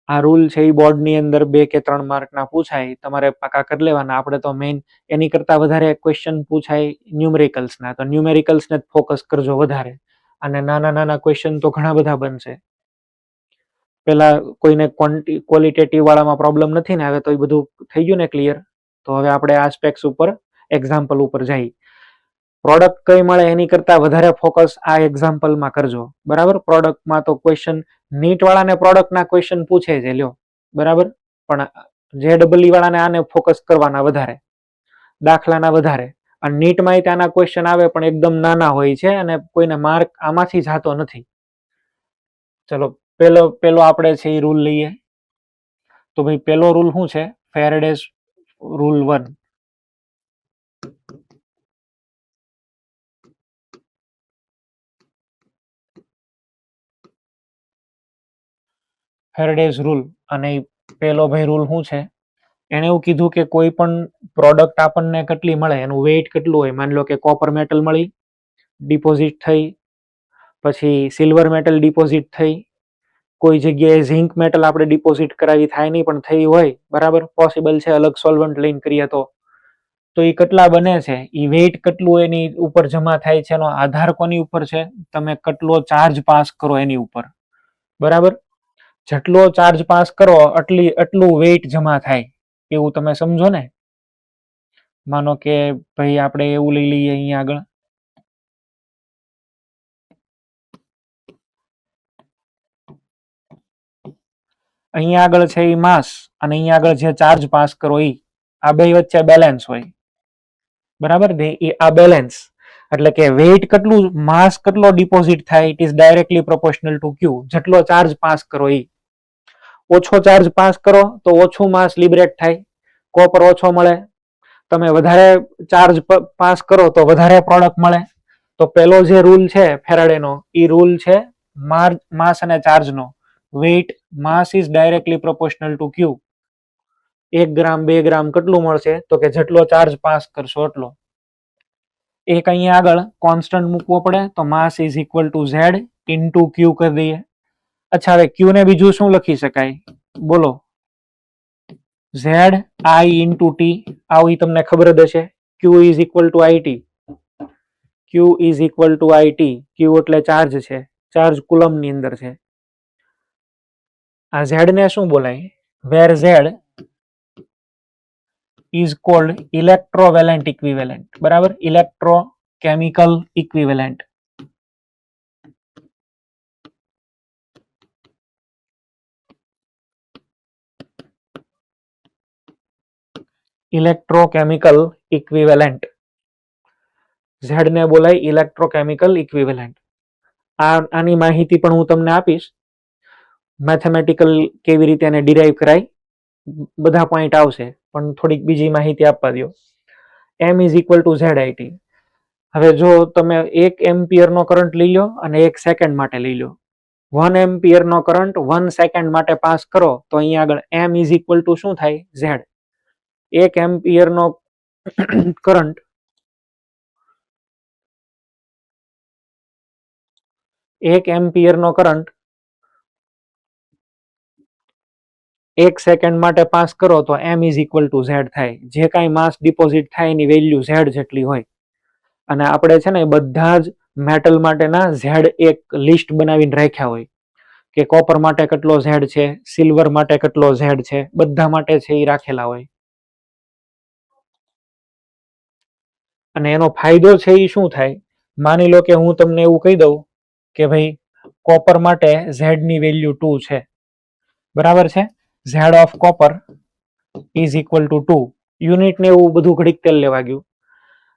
આ રૂલ છે એ બોર્ડની અંદર 2 કે 3 માર્કના પૂછાય, તમારે પાકા કરી લેવાના. આપણે તો મેઇન એની કરતાં વધારે ક્વેશ્ચન પૂછાય ન્યુમેરિકલ્સના, તો ન્યુમેરિકલ્સને જ ફોકસ કરજો વધારે. અને નાના નાના ક્વેશ્ચન તો ઘણા બધા બનશે. પેલા કોઈને ક્વોલિટેટિવ વાળામાં પ્રોબ્લેમ નથી ને, હવે તો એ બધું થઈ ગયું ને ક્લિયર. તો હવે આપણે આસ્પેક્ટ્સ ઉપર એક્ઝામ્પલ ઉપર જઈએ. પ્રોડક્ટ કઈ મળે એની કરતાં વધારે ફોકસ આ એક્ઝામ્પલમાં કરજો, બરાબર. પ્રોડક્ટમાં તો ક્વેશ્ચન નીટ વાળાને પ્રોડક્ટના ક્વેશ્ચન પૂછે છે, લ્યો, બરાબર. પણ JEE વાળાને આને ફોકસ કરવાના વધારે, દાખલાના વધારે. અને નીટમાં ત્યાંના ક્વેશ્ચન આવે પણ એકદમ નાના હોય છે અને કોઈને માર્ક આમાંથી જાતો નથી. ચલો પેલો આપણે છે એ રૂલ લઈએ. તો ભાઈ પેલો રૂલ શું છે? ફેરેડેઝ રૂલ 1. ફેરેડેઝ રૂલ. અને પેલો ભાઈ રૂલ શું છે? એને એવું કીધું કે કોઈ પણ પ્રોડક્ટ આપણને કેટલી મળે, એનું વેઇટ કેટલું હોય. માની લો કે કોપર મેટલ મળી, ડિપોઝિટ થઈ, પછી સિલ્વર મેટલ ડિપોઝિટ થઈ, કોઈ જગ્યાએ ઝિંક મેટલ આપણે ડિપોઝિટ કરાવી, થાય નહીં પણ થઈ હોય, બરાબર. પોસિબલ છે અલગ સોલ્વન્ટ લઈને કરીએ તો એ કેટલા બને છે, એ વેઇટ કેટલું એની ઉપર જમા થાય છે, એનો આધાર કોની ઉપર છે? તમે કેટલો ચાર્જ પાસ કરો એની ઉપર, બરાબર. જેટલો ચાર્જ પાસ કરો એટલું વેઇટ જમા થાય, એવું તમે સમજો ને. માનો કે ભાઈ આપણે એવું લઈ લઈએ અહીંયા આગળ, અહીંયા આગળ છે એ માસ અને અહીંયા આગળ જે ચાર્જ પાસ કરો એ, આ બે વચ્ચે બેલેન્સ હોય, બરાબર. આ બેલેન્સ એટલે કે વેઇટ કેટલું, માસ કેટલો ડિપોઝિટ થાય, it is directly proportional to Q. જેટલો ચાર્જ પાસ કરો એ. ઓછો ચાર્જ પાસ કરો તો ઓછું માસ લિબરેટ થાય, કોપર ઓછો મળે. તમે વધારે ચાર્જ પાસ કરો તો વધારે પ્રોડક્ટ મળે. તો પેલો જે રૂલ છે ફેરાડેનો, એ રૂલ છે માસ અને ચાર્જનો. Wait mass is directly proportional to Q. 1 gram 2 gram કેટલું મળશે? તો કે જેટલો ચાર્જ પાસ કરશો એટલો. એક અહીંયા આગળ કોન્સ્ટન્ટ મૂકવો પડે, તો mass is equal to Z into Q કરી દઈએ. અચ્છા, હવે ક્યુ ને બીજું શું લખી શકાય? બોલો. ઝેડ આઈ ઇન્ટુ ટી, આવી તમને ખબર જ હશે. Q is equal to I T. Q is equal to I T. Q એટલે ચાર્જ છે, ચાર્જ કુલમ ની અંદર છે. આ ઝેડ ને શું બોલાય? વેર ઝેડ ઇઝ કોલ્ડ ઇલેક્ટ્રોવેલેન્ટ ઇક્વિવેલેન્ટ, બરાબર. Electrochemical equivalent. Electrochemical equivalent. Z ને બોલાય ઇલેક્ટ્રોકેમિકલ ઇક્વિવેલન્ટ. આની માહિતી પણ હું તમને આપીશ, મેથેમેટિકલ કેવી રીતે એને ડિરાઈવ કરાય, બધા પોઈન્ટ આવશે, પણ થોડીક બીજી માહિતી આપવા દો. M is equal to ZIT. હવે જો તમે 1 એમ્પિયર નો કરંટ લઈ લો અને 1 સેકન્ડ માટે લઈ લો, 1 એમ્પિયર નો કરંટ 1 સેકન્ડ માટે પાસ કરો તો અહીંયા આગળ M ઇઝ ઇક્વલ ટુ શું થાય? Z. 1 એમ્પિયર નો કરંટ 1 એમ્પિયર નો કરંટ 1 સેકન્ડ માટે પાસ કરો તો M is equal two Z થાય. જે કાંઈ માસ ડિપોઝિટ થાય એની વેલ્યુ Z જેટલી હોય. અને આપણે છે ને બધા જ મેટલ માટેના Z એક લિસ્ટ બનાવીને રાખ્યા હોય કે કોપર માટે કેટલો Z છે, સિલ્વર માટે કેટલો Z છે, બધા માટે છે એ રાખેલા હોય. અને એનો ફાયદો છે એ શું થાય? માની લો કે હું તમને એવું કહી દઉં કે ભાઈ કોપર માટે Z ની વેલ્યુ 2 છે, બરાબર છે? Z of copper is equal two 2. Unit ને એવું બધું ઘડીક તેલ લેવા ગયું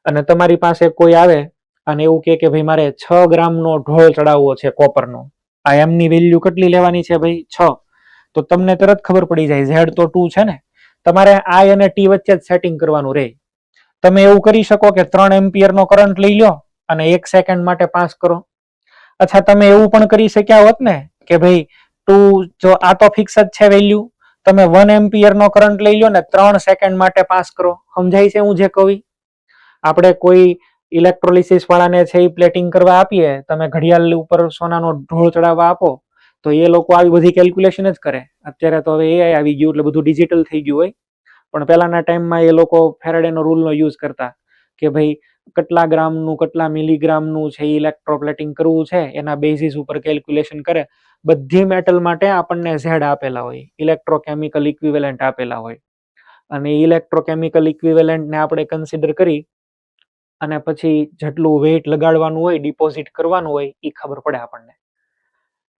અને તમારી પાસે કોઈ આવે અને એવું કે ભાઈ મારે 6 ગ્રામનો ઢોળ ચડાવવો છે કોપરનો, આ M ની વેલ્યુ કેટલી લેવાની છે ભાઈ? 6. તો તમને તરત ખબર પડી જાય Z તો 2 છે ને. તમારે I અને T વચ્ચે જ સેટિંગ કરવાનું રહે. તમે એવું કરી શકો કે 3 એમ્પિયર નો કરંટ લઈ લો અને 1 સેકન્ડ માટે પાસ કરો. અચ્છા, તમે એવું પણ કરી શક્યા હોત ને કે ભાઈ 2, જો આ તો ફિક્સ જ છે વેલ્યુ, તમે 1 એમ્પિયર નો કરંટ લઈ લો ને 3 સેકન્ડ માટે પાસ કરો. સમજાય છે હું જે કહું? આપણે કોઈ ઇલેક્ટ્રોલિસિસ વાળાને છે એ પ્લેટિંગ કરવા આપીએ, તમે ઘડિયાળ ઉપર સોનાનો ઢોળ ચડાવવા આપો તો એ લોકો આવી બધી કેલ્ક્યુલેશન જ કરે. અત્યારે તો હવે AI આવી ગયું એટલે બધું ડિજિટલ થઈ ગયું હોય, પણ પહેલાના ટાઈમમાં એ લોકો ફેરાડેનો રૂલનો યુઝ કરતા કે ભાઈ કેટલા ગ્રામનું કેટલા મિલીગ્રામનું છે ઇલેક્ટ્રોપ્લેટિંગ કરવું છે, એના બેઝિસ ઉપર કેલ્ક્યુલેશન કરે. બધી મેટલ માટે આપણને Z આપેલા હોય, ઇલેક્ટ્રોકેમિકલ ઇક્વિવેલન્ટ આપેલા હોય, અને ઇલેક્ટ્રોકેમિકલ ઇક્વિવેલન્ટને આપણે કન્સિડર કરી અને પછી જેટલું વેઇટ લગાડવાનું હોય, ડિપોઝિટ કરવાનું હોય એ ખબર પડે આપણને.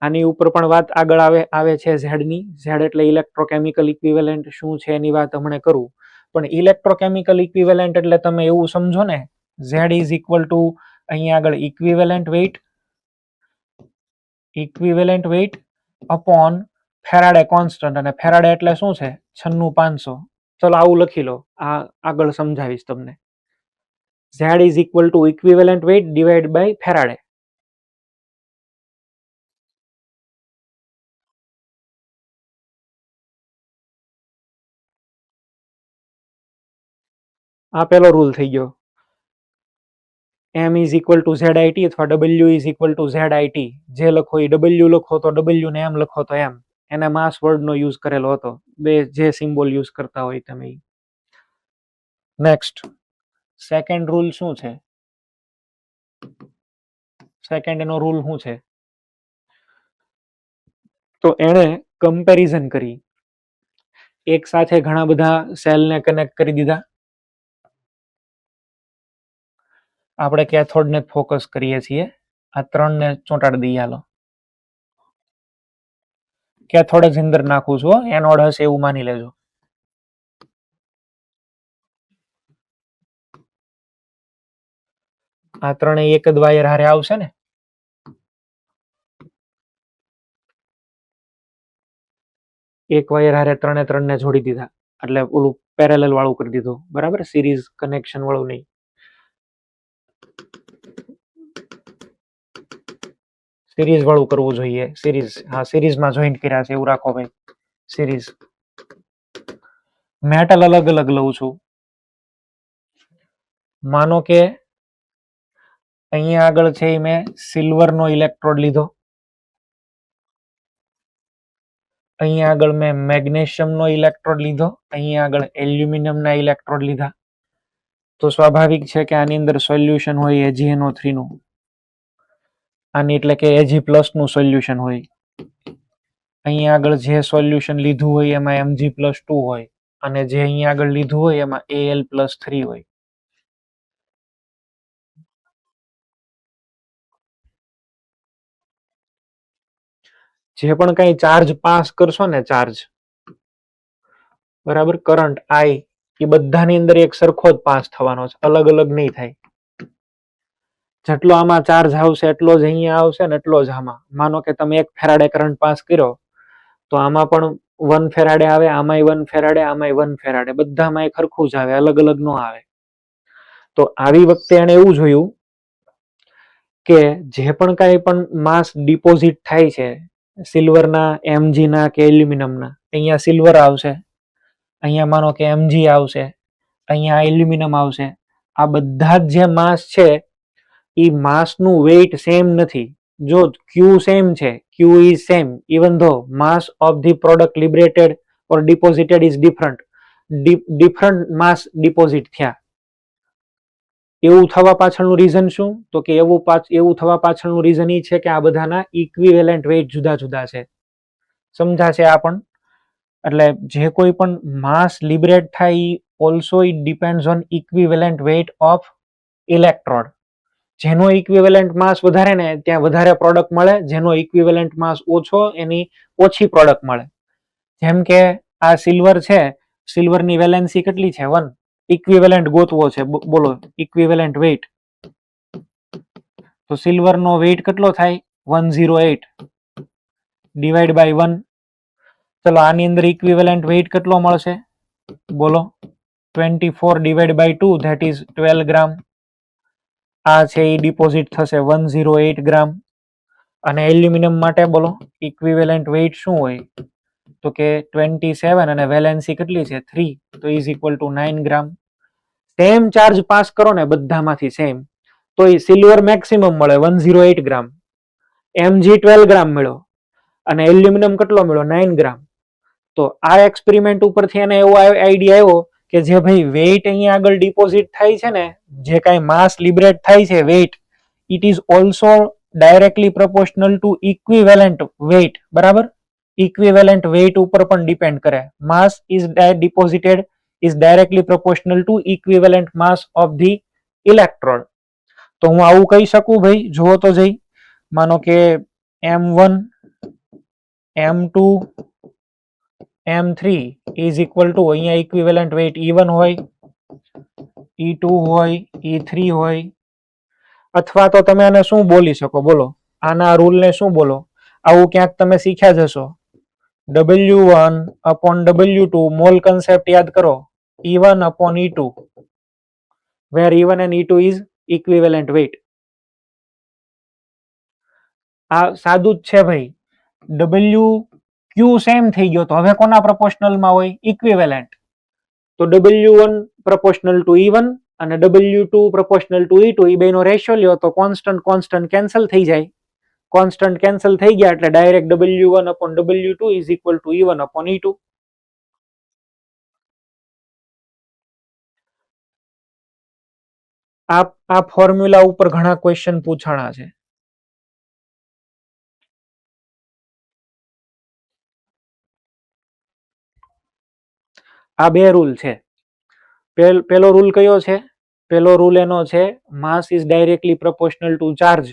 આની ઉપર પણ વાત આગળ આવે છે Z ની. Z એટલે ઇલેક્ટ્રોકેમિકલ ઇક્વિવેલન્ટ શું છે એની વાત હમણાં કરું. પણ ઇલેક્ટ્રોકેમિકલ ઇક્વિવેલન્ટ એટલે તમે એવું સમજો ને, Z ઇઝ ઇક્વલ ટુ અહીંયા આગળ equivalent weight upon Faraday constant. અને ફેરાડે એટલે શું છે? 96500. ચલો આવું લખી લો, આ આગળ સમજાવીશ તમને. Z is equal to equivalent weight divide by Faraday. આ પેલો રૂલ થઈ ગયો. M is equal to ZIT અથવા W is equal to ZIT. જે લખો એ W લખો તો W ને M લખો તો M. એને માસ વર્ડનો યુઝ કરેલો હતો. બે જે સિમ્બોલ યુઝ કરતા હોય તમે. નેક્સ્ટ સેકન્ડ રૂલ શું છે? સેકન્ડ એનો રૂલ શું છે? તો એણે કમ્પેરિઝન કરી. એક સાથે ઘણા બધા સેલને કનેક્ટ કરી દીધા. આપણે કેથોડને ફોકસ કરીએ છીએ. આ 3ને ચોંટાડી દઈએ. હાલો, કેથોડ જ અંદર નાખું છું, એનોડ હશે એવું માની લેજો. આ ત્રણેય એક જ વાયર હારે આવશે ને. એક વાયર હારે 3ને જોડી દીધા, એટલે ઓલું પેરેલલ વાળું કરી દીધું, બરાબર? સિરીઝ કનેક્શન વાળું નહીં. સિરીઝ વાળું કરવું જોઈએ. સિરીઝ, હા, સિરીઝમાં જોઈન્ટ કર્યા છે એવું રાખો ભાઈ. સિરીઝ. મેટલ અલગ અલગ લઉં છું. માનો કે અહીંયા આગળ છે મેં સિલ્વરનો ઇલેક્ટ્રોડ લીધો, અહીંયા આગળ મેં મેગ્નેશિયમનો ઇલેક્ટ્રોડ લીધો, અહીંયા આગળ એલ્યુમિનિયમના ઇલેક્ટ્રોડ લીધા. તો સ્વાભાવિક છે કે આની અંદર સોલ્યુશન હોય AgNO3 નું. આની એટલે કે Ag+ નું સોલ્યુશન હોય. અહીંયા આગળ જે સોલ્યુશન લીધું હોય એમાં Mg+2 હોય, અને જે અહીંયા આગળ લીધું હોય એમાં Al+3 હોય. જે પણ કઈ ચાર્જ પાસ કરશો ને, ચાર્જ, બરાબર, કરંટ I, એ બધાની અંદર એક સરખો જ પાસ થવાનો છે, અલગ અલગ નહીં થાય. જેટલો આમાં ચાર્જ આવશે એટલો જ અહીંયા આવશે ને એટલો જ આમાં. માનો કે તમે 1 ફેરાડે કરંટ પાસ કર્યો તો આમાં પણ 1 ફેરાડે આવે, આમાંય 1 ફેરાડે, આમાંય 1 ફેરાડે, બધામાં ખરખું જ આવે, અલગ અલગ નો આવે. તો આવી વખતે એને એવું જોયું કે જે પણ કાંઈ પણ માસ ડિપોઝિટ થાય છે સિલ્વરના, એમજીના કે એલ્યુમિનિયમના, અહીંયા સિલ્વર આવશે, અહીંયા માનો કે એમજી આવશે, અહીંયા એલ્યુમિનિયમ આવશે. આ બધા જ જે માસ છે એ માસનું વેઇટ સેમ નથી. જો ક્યુ સેમ છે, ક્યુ is same even though mass of the product liberated or deposited is different, different mass deposit થયા. એવું થવા પાછળનું રીઝન શું? તો કે એવું થવા પાછળનું રીઝન એ છે કે આ બધાના ઇક્વિવેલન્ટ વેઇટ જુદા જુદા છે. સમજાશે આ પણ? એટલે જે કોઈ પણ માસ લિબરેટ થાય also it depends on equivalent weight of electrode. જેનો ઇક્વિવેલન્ટ માસ વધારે ને ત્યાં વધારે પ્રોડક્ટ મળે, જેનો ઇક્વિવેલન્ટ માસ ઓછો એની ઓછી પ્રોડક્ટ મળે. જેમ કે આ સિલ્વર છે, સિલ્વરની વેલેન્સી કેટલી છે? 1. ઇક્વિવેલન્ટ ગોતવો છે, બોલો ઇક્વિવેલન્ટ વેઇટ. તો સિલ્વરનો વેઇટ કેટલો થાય? 108 ડિવાઈડ બાય 1. ચલો આની અંદર ઇક્વિવેલન્ટ વેઇટ કેટલો મળશે? બોલો 24 ડિવાઈડ બાય 2 ધેટ ઇઝ 12 ગ્રામ. આ છે એ ડિપોઝિટ થશે 108 ગ્રામ. અને એલ્યુમિનિયમ માટે બોલો ઇક્વિવેલન્ટ વેઇટ શું હોય? તો કે 27 અને વેલેન્સી કેટલી છે? 3, તો is equal to 9 gram. Same charge pass કરો ને બધામાંથી સેમ, તો એ સિલ્વર મેક્સિમમ મળે 108 ગ્રામ, એમજી 12 ગ્રામ મળ્યો અને એલ્યુમિનિયમ કેટલો મળ્યો? 9 ગ્રામ. તો આ એક્સપેરિમેન્ટ ઉપરથી એને એવો આઈડિયા આવ્યો કે જે ભાઈ વેઇટ અહીંયા આગળ ડિપોઝિટ થાય છે ને, જે કાંઈ માસ લિબરેટ થાય છે weight, it is also directly proportional to equivalent weight. બરાબર? ઇક્વિવેલન્ટ વેઇટ ઉપર પણ ડિપેન્ડ કરે. Mass is deposited is directly proportional to equivalent mass of the electron. તો હું આવું કહી શકું ભાઈ, જુઓ તો જઈ, માનો કે m1 m2 m3 is equal to, અહીંયા equivalent weight E1 હોય, E2 હોય, E3 હોય, અથવા તો તમે આને શું બોલી શકો? બોલો આના રૂલને શું બોલો? આવું ક્યાંક તમે શીખ્યા જ હશો. W1 upon W2 mall concept યાદ કરો. E1 upon E2, where E1 and E2 is equivalent weight. આ સાદું જ છે ભાઈ. W Q સેમ થઈ ગયો તો હવે કોના પ્રોપોર્શનલમાં હોય? ઇક્વિવેલન્ટ. તો W1 પ્રોપોર્શનલ ટુ E1 અને W2 પ્રોપોર્શનલ ટુ E2, એ બેનો રેશિયો લ્યો તો કોન્સ્ટન્ટ કેન્સલ થઈ જાય. કોન્સ્ટન્ટ કેન્સલ થઈ ગયા એટલે direct W1 upon W2 is equal to E1 upon E2. આ ફોર્મ્યુલા ઉપર ઘણા ક્વેશ્ચન પૂછાણા છે. આ બે રૂલ છે. પેલો રૂલ કયો છે? પેલો રૂલ એનો છે mass is directly proportional to charge.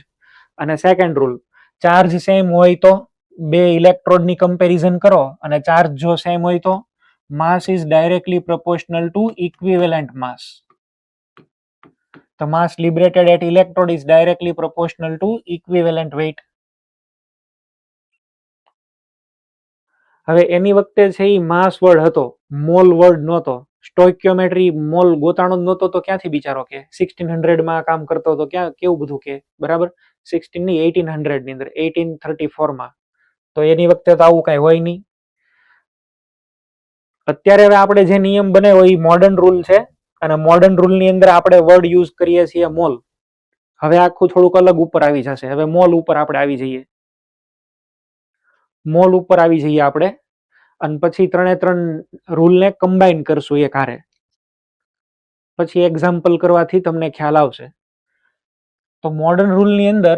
અને સેકન્ડ રૂલ, ચાર્જ સેમ હોય તો બે ઇલેક્ટ્રોડની કમ્પેરિઝન કરો અને ચાર્જ જો સેમ હોય તો mass is directly proportional to equivalent mass. The mass liberated at electrode is directly proportional to equivalent weight. હવે એની વખતે છે એ માસ વર્ડ હતો, મોલ વર્ડ નહોતો. સ્ટોઇકિયોમેટ્રી મોલ ગોતાણો જ નહોતો તો ક્યાંથી બિચારો કે 1600 માં કામ કરતો હતો, ક્યાં કેવું બધું કે? બરાબર? 16 ની 1800 ની અંદર 1834 માં. તો એની વખતે તો આવું કઈ હોય નહીં. અત્યારે હવે આપણે જે નિયમ બનાવ્યો એ મોડર્ન રૂલ છે અને મોડર્ન રૂલ ની અંદર આપણે વર્ડ યુઝ કરીએ છીએ મોલ. હવે આખું થોડુંક અલગ ઉપર આવી જશે. હવે મોલ ઉપર આપણે આવી જઈએ. મોલ ઉપર આવી જઈએ આપણે અને પછી ત્રણ રૂલને કમ્બાઈન કરશું એક હારે. પછી એક્ઝામ્પલ કરવાથી તમને ખ્યાલ આવશે. તો મોડર્ન રૂલની અંદર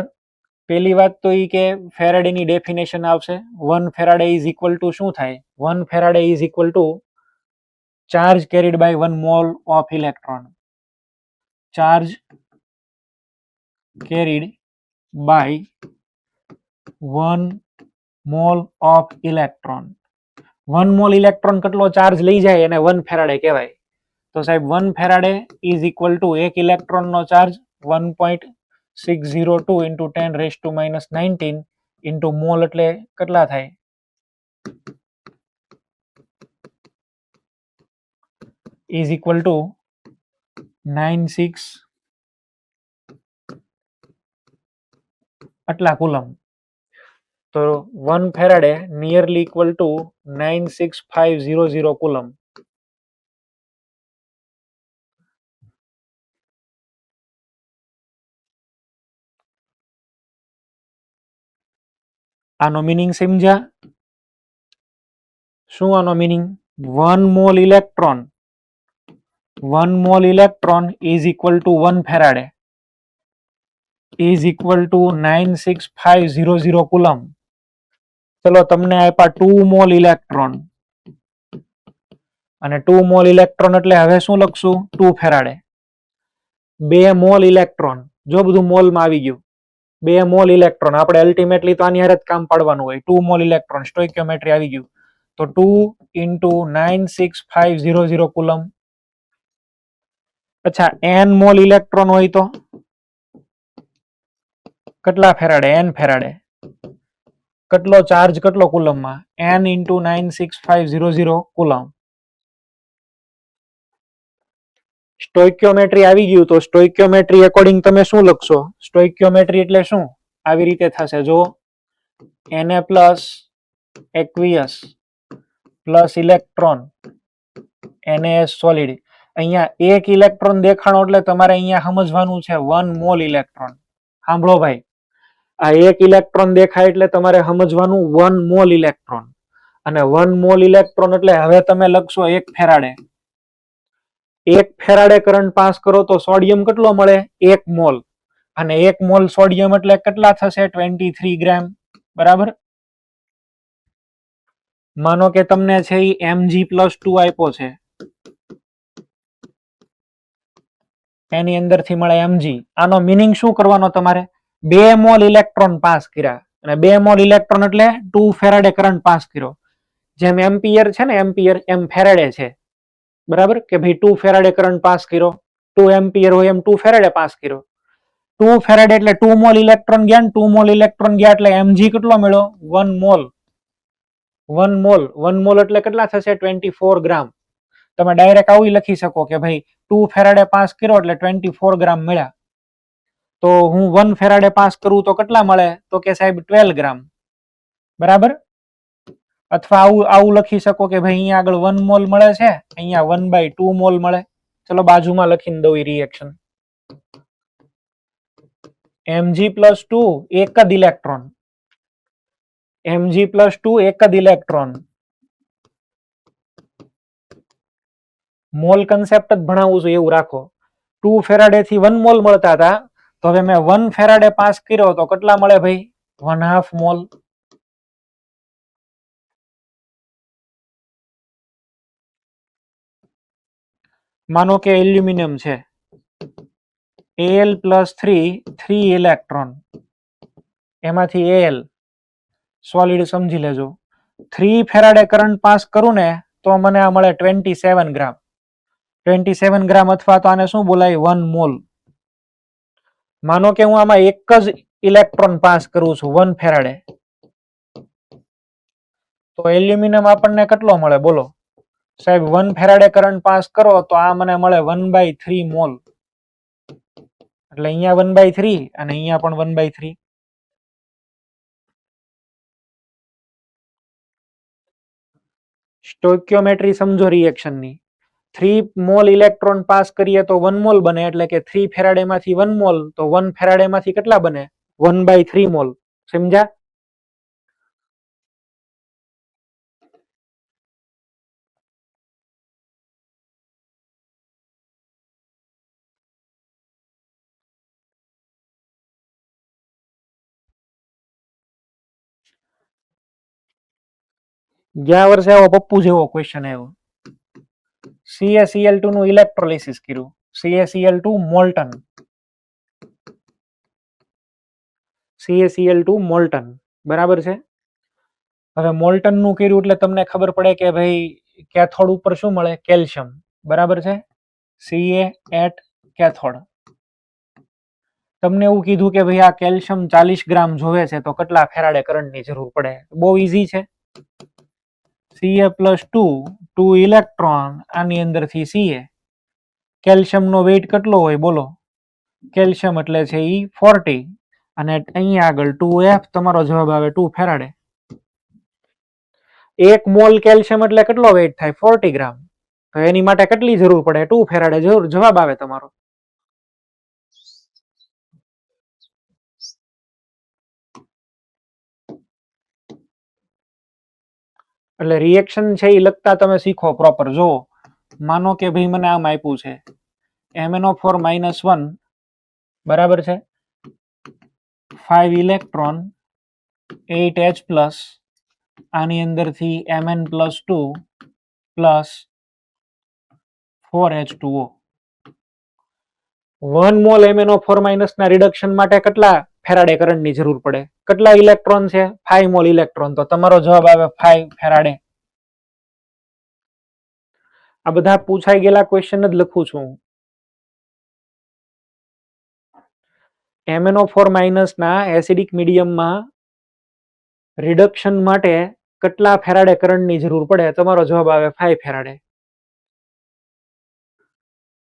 પહેલી વાત તો એ કે ફેરાડેની ડેફિનેશન આવશે. 1 ફેરાડે ઇઝ ઇક્વલ ટુ શું થાય? 1 Faraday is equal to charge carried by 1 mole of electron. Charge carried by 1 mole of electron. 1 mole electron કેટલો ચાર્જ લઈ જાય એને 1 ફેરાડે કહેવાય. તો સાહેબ 1 ફેરાડે ઇઝ ઇક્વલ ટુ એક ઇલેક્ટ્રોનનો charge 1. 602 into 10 raised to minus 19 into mole એટલે કેટલા થાય? is equal to 96 આટલા કુલમ. તો 1 Faraday nearly equal to 96500 coulomb. આનો મીનિંગ સમજ્યા? શું આનો meaning? 1 mole electron 1 mole electron is equal to 1 Faraday is equal to 96500 coulomb. ચલો તમને આપ્યા 2 મોલ ઇલેક્ટ્રોન અને 2 મોલ ઇલેક્ટ્રોન એટલે હવે શું લખશું? 2 ફેરાડે. 2 મોલ ઇલેક્ટ્રોન, જો બધું મોલમાં આવી ગયું. 2 મોલ ઇલેક્ટ્રોન આપણે અલ્ટિમેટલી તો આની હારે જ કામ પાડવાનું હોય. 2 મોલ ઇલેક્ટ્રોન સ્ટોઇકિયોમેટ્રી આવી ગયું. તો 2 into 96500 કુલમ. અચ્છા n મોલ ઇલેક્ટ્રોન હોય તો કેટલા ફેરાડે? n faraday. કેટલો ચાર્જ કેટલો કુલમમાં? n into 96500 coulomb. સ્ટોઇકિયોમેટ્રી આવી ગયું તો સ્ટોઇકિયોમેટ્રી અકોર્ડિંગ તમે શું લખશો? સ્ટોઇકિયોમેટ્રી એટલે શું? આવી રીતે થશે જો Na plus aqueous plus electron NaS solid. અહીંયા એક ઇલેક્ટ્રોન દેખાણો એટલે તમારે અહીંયા સમજવાનું છે 1 મોલ ઇલેક્ટ્રોન. સાંભળો ભાઈ, આ એક ઇલેક્ટ્રોન દેખાય એટલે તમારે સમજવાનું 1 મોલ ઇલેક્ટ્રોન. અને 1 મોલ ઇલેક્ટ્રોન એટલે હવે તમે લખશો 1 ફેરાડે. 1 ફેરાડે કરંટ પાસ કરો તો સોડિયમ કેટલો મળે? 1 મોલ. અને 1 મોલ સોડિયમ એટલે કેટલા થશે? 23 ગ્રામ. બરાબર. માનો કે તમને છે એ Mg+2 આપ્યો છે, એની અંદરથી મળે Mg. આનો મીનિંગ શું કરવાનો તમારે? 2 મોલ ઇલેક્ટ્રોન પાસ કર્યા અને 2 મોલ ઇલેક્ટ્રોન એટલે 2 ફેરાડે કરંટ પાસ કર્યો. જેમ એમ્પિયર છે ને, એમ્પિયર એમ ફેરાડે છે. બરાબર કે ભાઈ 2 ફેરાડે કરંટ પાસ કર્યો, 2 એમ્પિયર હોય એમ 2 ફેરાડે પાસ કર્યો. 2 ફેરાડે એટલે 2 મોલ ઇલેક્ટ્રોન ગયા ને 2 મોલ ઇલેક્ટ્રોન ગયા એટલે Mg કેટલો મળ્યો? 1 મોલ. 1 મોલ 1 મોલ એટલે કેટલા થશે? 24 ગ્રામ. તમે ડાયરેક્ટ આવું લખી શકો કે ભાઈ 2 ફેરાડે પાસ કર્યો એટલે 24 ગ્રામ મળ્યા. તો હું 1 ફેરાડે પાસ કરું તો કેટલા મળે? તો કે સાહેબ 12 ગ્રામ. બરાબર. અથવા આવું લખી શકો કે ભાઈ અહીંયા આગળ 1 મોલ મળે છે, અહીંયા 1/2 મોલ મળે. ચલો બાજુમાં લખીને દઉં રિએક્શન. Mg+2 એક જ ઇલેક્ટ્રોન. Mg+2 એક જ ઇલેક્ટ્રોન. મોલ કન્સેપ્ટ જ ભણાવું છું એવું રાખો. 2 ફેરાડે થી 1 મોલ મળતા હતા, તો હવે મેં 1 ફેરાડે પાસ કર્યો તો કેટલા મળે ભાઈ? 1/2 મોલ. માનો કે એલ્યુમિનિયમ છે, Al+3 ઇલેક્ટ્રોન, એમાંથી Al સોલિડ સમજી લેજો. 3 ફેરાડે કરંટ પાસ કરું ને તો મને આ મળે 27 ગ્રામ. 27 ગ્રામ અથવા તો આને શું બોલાય? 1 મોલ. માનો કે હું આમાં એક જ ઇલેક્ટ્રોન પાસ કરું છું 1 ફેરાડે, તો એલ્યુમિનિયમ આપણને કેટલો મળે બોલો સાહેબ? 1 ફેરાડે કરંટ પાસ કરો તો આ મને મળે 1/3 મોલ. એટલે અહીંયા 1/3 અને અહીંયા પણ 1/3. સ્ટોઇકિયોમેટ્રી સમજો રિએક્શનની. 3 મોલ ઇલેક્ટ્રોન પાસ કરીએ તો 1 મોલ બને, એટલે કે 3 ફેરાડે માંથી 1 મોલ, તો 1 ફેરાડે માંથી કેટલા બને? 1/3 મોલ. સમજ્યા? ગયા વર્ષે આવો પપ્પુ જેવો ક્વેશ્ચન આવ્યો. CaCl2 નું ઇલેક્ટ્રોલિસિસ કર્યું. CaCl2 Moulton. CaCl2 Moulton. બરાબર છે. હવે મોલ્ટન નું કર્યું એટલે તમને ખબર પડે કે ભાઈ કેથોડ ઉપર શું મળે? કેલ્શિયમ. બરાબર છે. Ca at cathode. તમને એવું કીધું કે ભાઈ આ કેલ્શિયમ 40 ગ્રામ જોવે છે તો કેટલા ફેરાડે કરંટની જરૂર પડે? બહુ ઈઝી છે. Ca+2 ઇલેક્ટ્રોન આની અંદરથી Ca. કેલ્શિયમનો વેઇટ કેટલો હોય બોલો? કેલ્શિયમ એટલે છે ઈ 40 અને અહીંયા આગળ 2F, તમારો જવાબ આવે 2 ફેરાડે. 1 મોલ કેલ્શિયમ એટલે કેટલો વેઇટ થાય? 40 ગ્રામ. તો એની માટે કેટલી જરૂર પડે? 2 ફેરાડે જવાબ આવે તમારો. એટલે રિએક્શન છે એ લખતા તમે શીખો પ્રોપર. જો માનો કે ભાઈ મને આમ આપ્યું છે MnO4-1 બરાબર છે, 5 ઇલેક્ટ્રોન 8H+, આની અંદરથી Mn+2 plus 4H2O. 1 mall MnO4- ના રિડક્શન માટે કેટલા ફેરાડે કરંટની જરૂર પડે? કેટલા ઇલેક્ટ્રોન છે? 5 મોલ ઇલેક્ટ્રોન. તો તમારો જવાબ આવે 5 ફેરાડે. આ બધા પૂછાઈ ગયેલા ક્વેશ્ચન જ લખું છું. MnO4- ના એસિડિક મીડિયમમાં રિડક્શન માટે કેટલા ફેરાડે કરંટની જરૂર પડે? તમારો જવાબ આવે 5 ફેરાડે.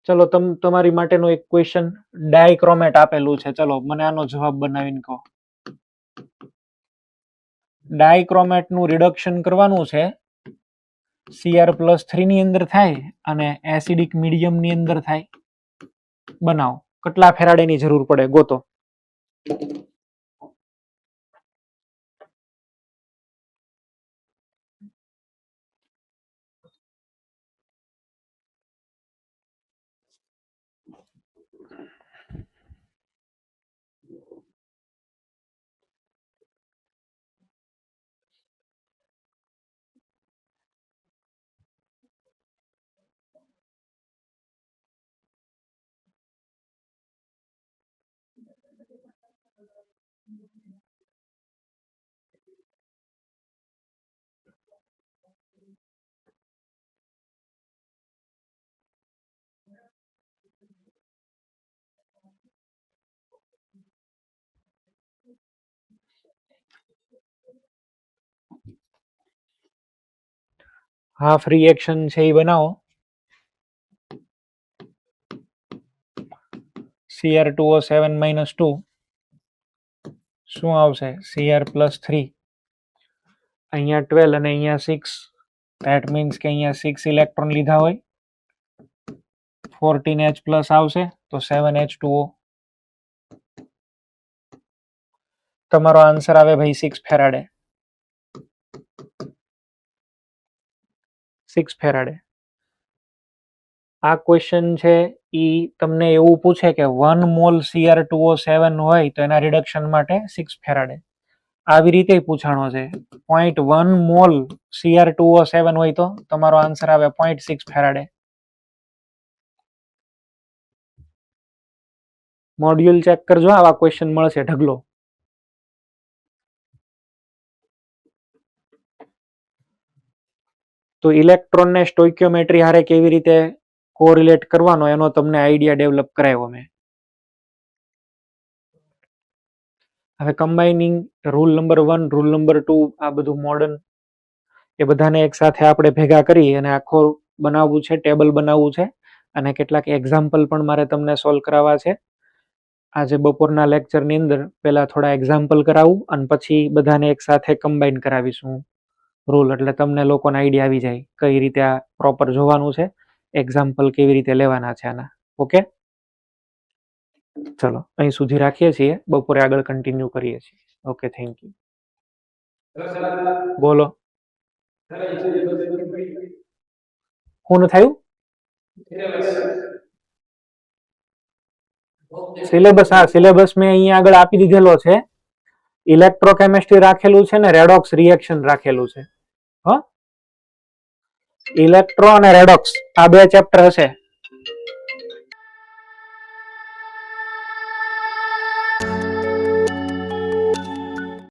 ચલો તમારી માટેનો એક ક્વેશ્ચન, ડાયક્રોમેટ આપેલું છે. ચલો મને આનો જવાબ બનાવીને કહો. ડાયક્રોમેટ નું રિડક્શન કરવાનું છે, Cr+3 ની અંદર થાય અને એસિડિક મીડિયમ ની અંદર થાય. બનાવો. કેટલા ફેરાડે ની જરૂર પડે? ગોતો. હાફ રિએક્શન છે એ બનાવો. Cr2O7-2 શું આવશે? Cr+3. અહીંયા 12 અને અહીંયા 6. ધેટ મીન્સ કે અહીંયા 6 ઇલેક્ટ્રોન લીધા હોય. 14H+ આવશે તો 7H2O. તમારો આન્સર આવે ભાઈ 6 ફેરાડે. 6 ફેરાડે. આ ક્વેશ્ચન છે ઈ તમને એવું પૂછે કે 1 મોલ Cr2O7 હોય તો એના રિડક્શન માટે 6 ફેરાડે. આવી રીતે પૂછાણો છે. 0.1 મોલ Cr2O7 હોય તો તમારો આન્સર આવે 0.6 ફેરાડે. મોડ્યુલ ચેક કરજો, આવા ક્વેશ્ચન મળશે ઢગલો. તો ઇલેક્ટ્રોનને સ્ટોઇકિયોમેટ્રી હારે કેવી રીતે કોરિલેટ કરવાનો એનો તમને આઈડિયા ડેવલપ કરાવ્યો મેં. હવે કમ્બાઇનિંગ રૂલ નંબર 1, રૂલ નંબર 2, આ બધું મોડર્ન, એ બધાને એક સાથે આપણે ભેગા કરી અને આખો બનાવવું છે, ટેબલ બનાવવું છે અને કેટલાક એક્ઝામ્પલ પણ મારે તમને સોલ્વ કરાવવા છે. આજે બપોરના લેક્ચરની અંદર પહેલા થોડા એક્ઝામ્પલ કરાવું અને પછી બધાને એક સાથે કમ્બાઈન કરાવીશું રૂલ, એટલે તમને લોકોને આઈડિયા આવી જાય કઈ રીતે આ પ્રોપર જોવાનું છે, એક્ઝામ્પલ કેવી રીતે લેવાના છે આના. ઓકે, ચલો અહીં સુધી રાખીએ છીએ, બપોરે આગળ કન્ટિન્યુ કરીએ છીએ. Okay, thank you. બોલો. શું થયું? સિલેબસ? હા, સિલેબસ મેં અહીંયા આગળ આપી દીધેલો છે. ઇલેક્ટ્રોકેમિસ્ટ્રી રાખેલું છે ને રેડોક્સ રિએક્શન રાખેલું છે. ઇલેક્ટ્રો અને રેડોક્સ આ બે ચેપ્ટર હશે.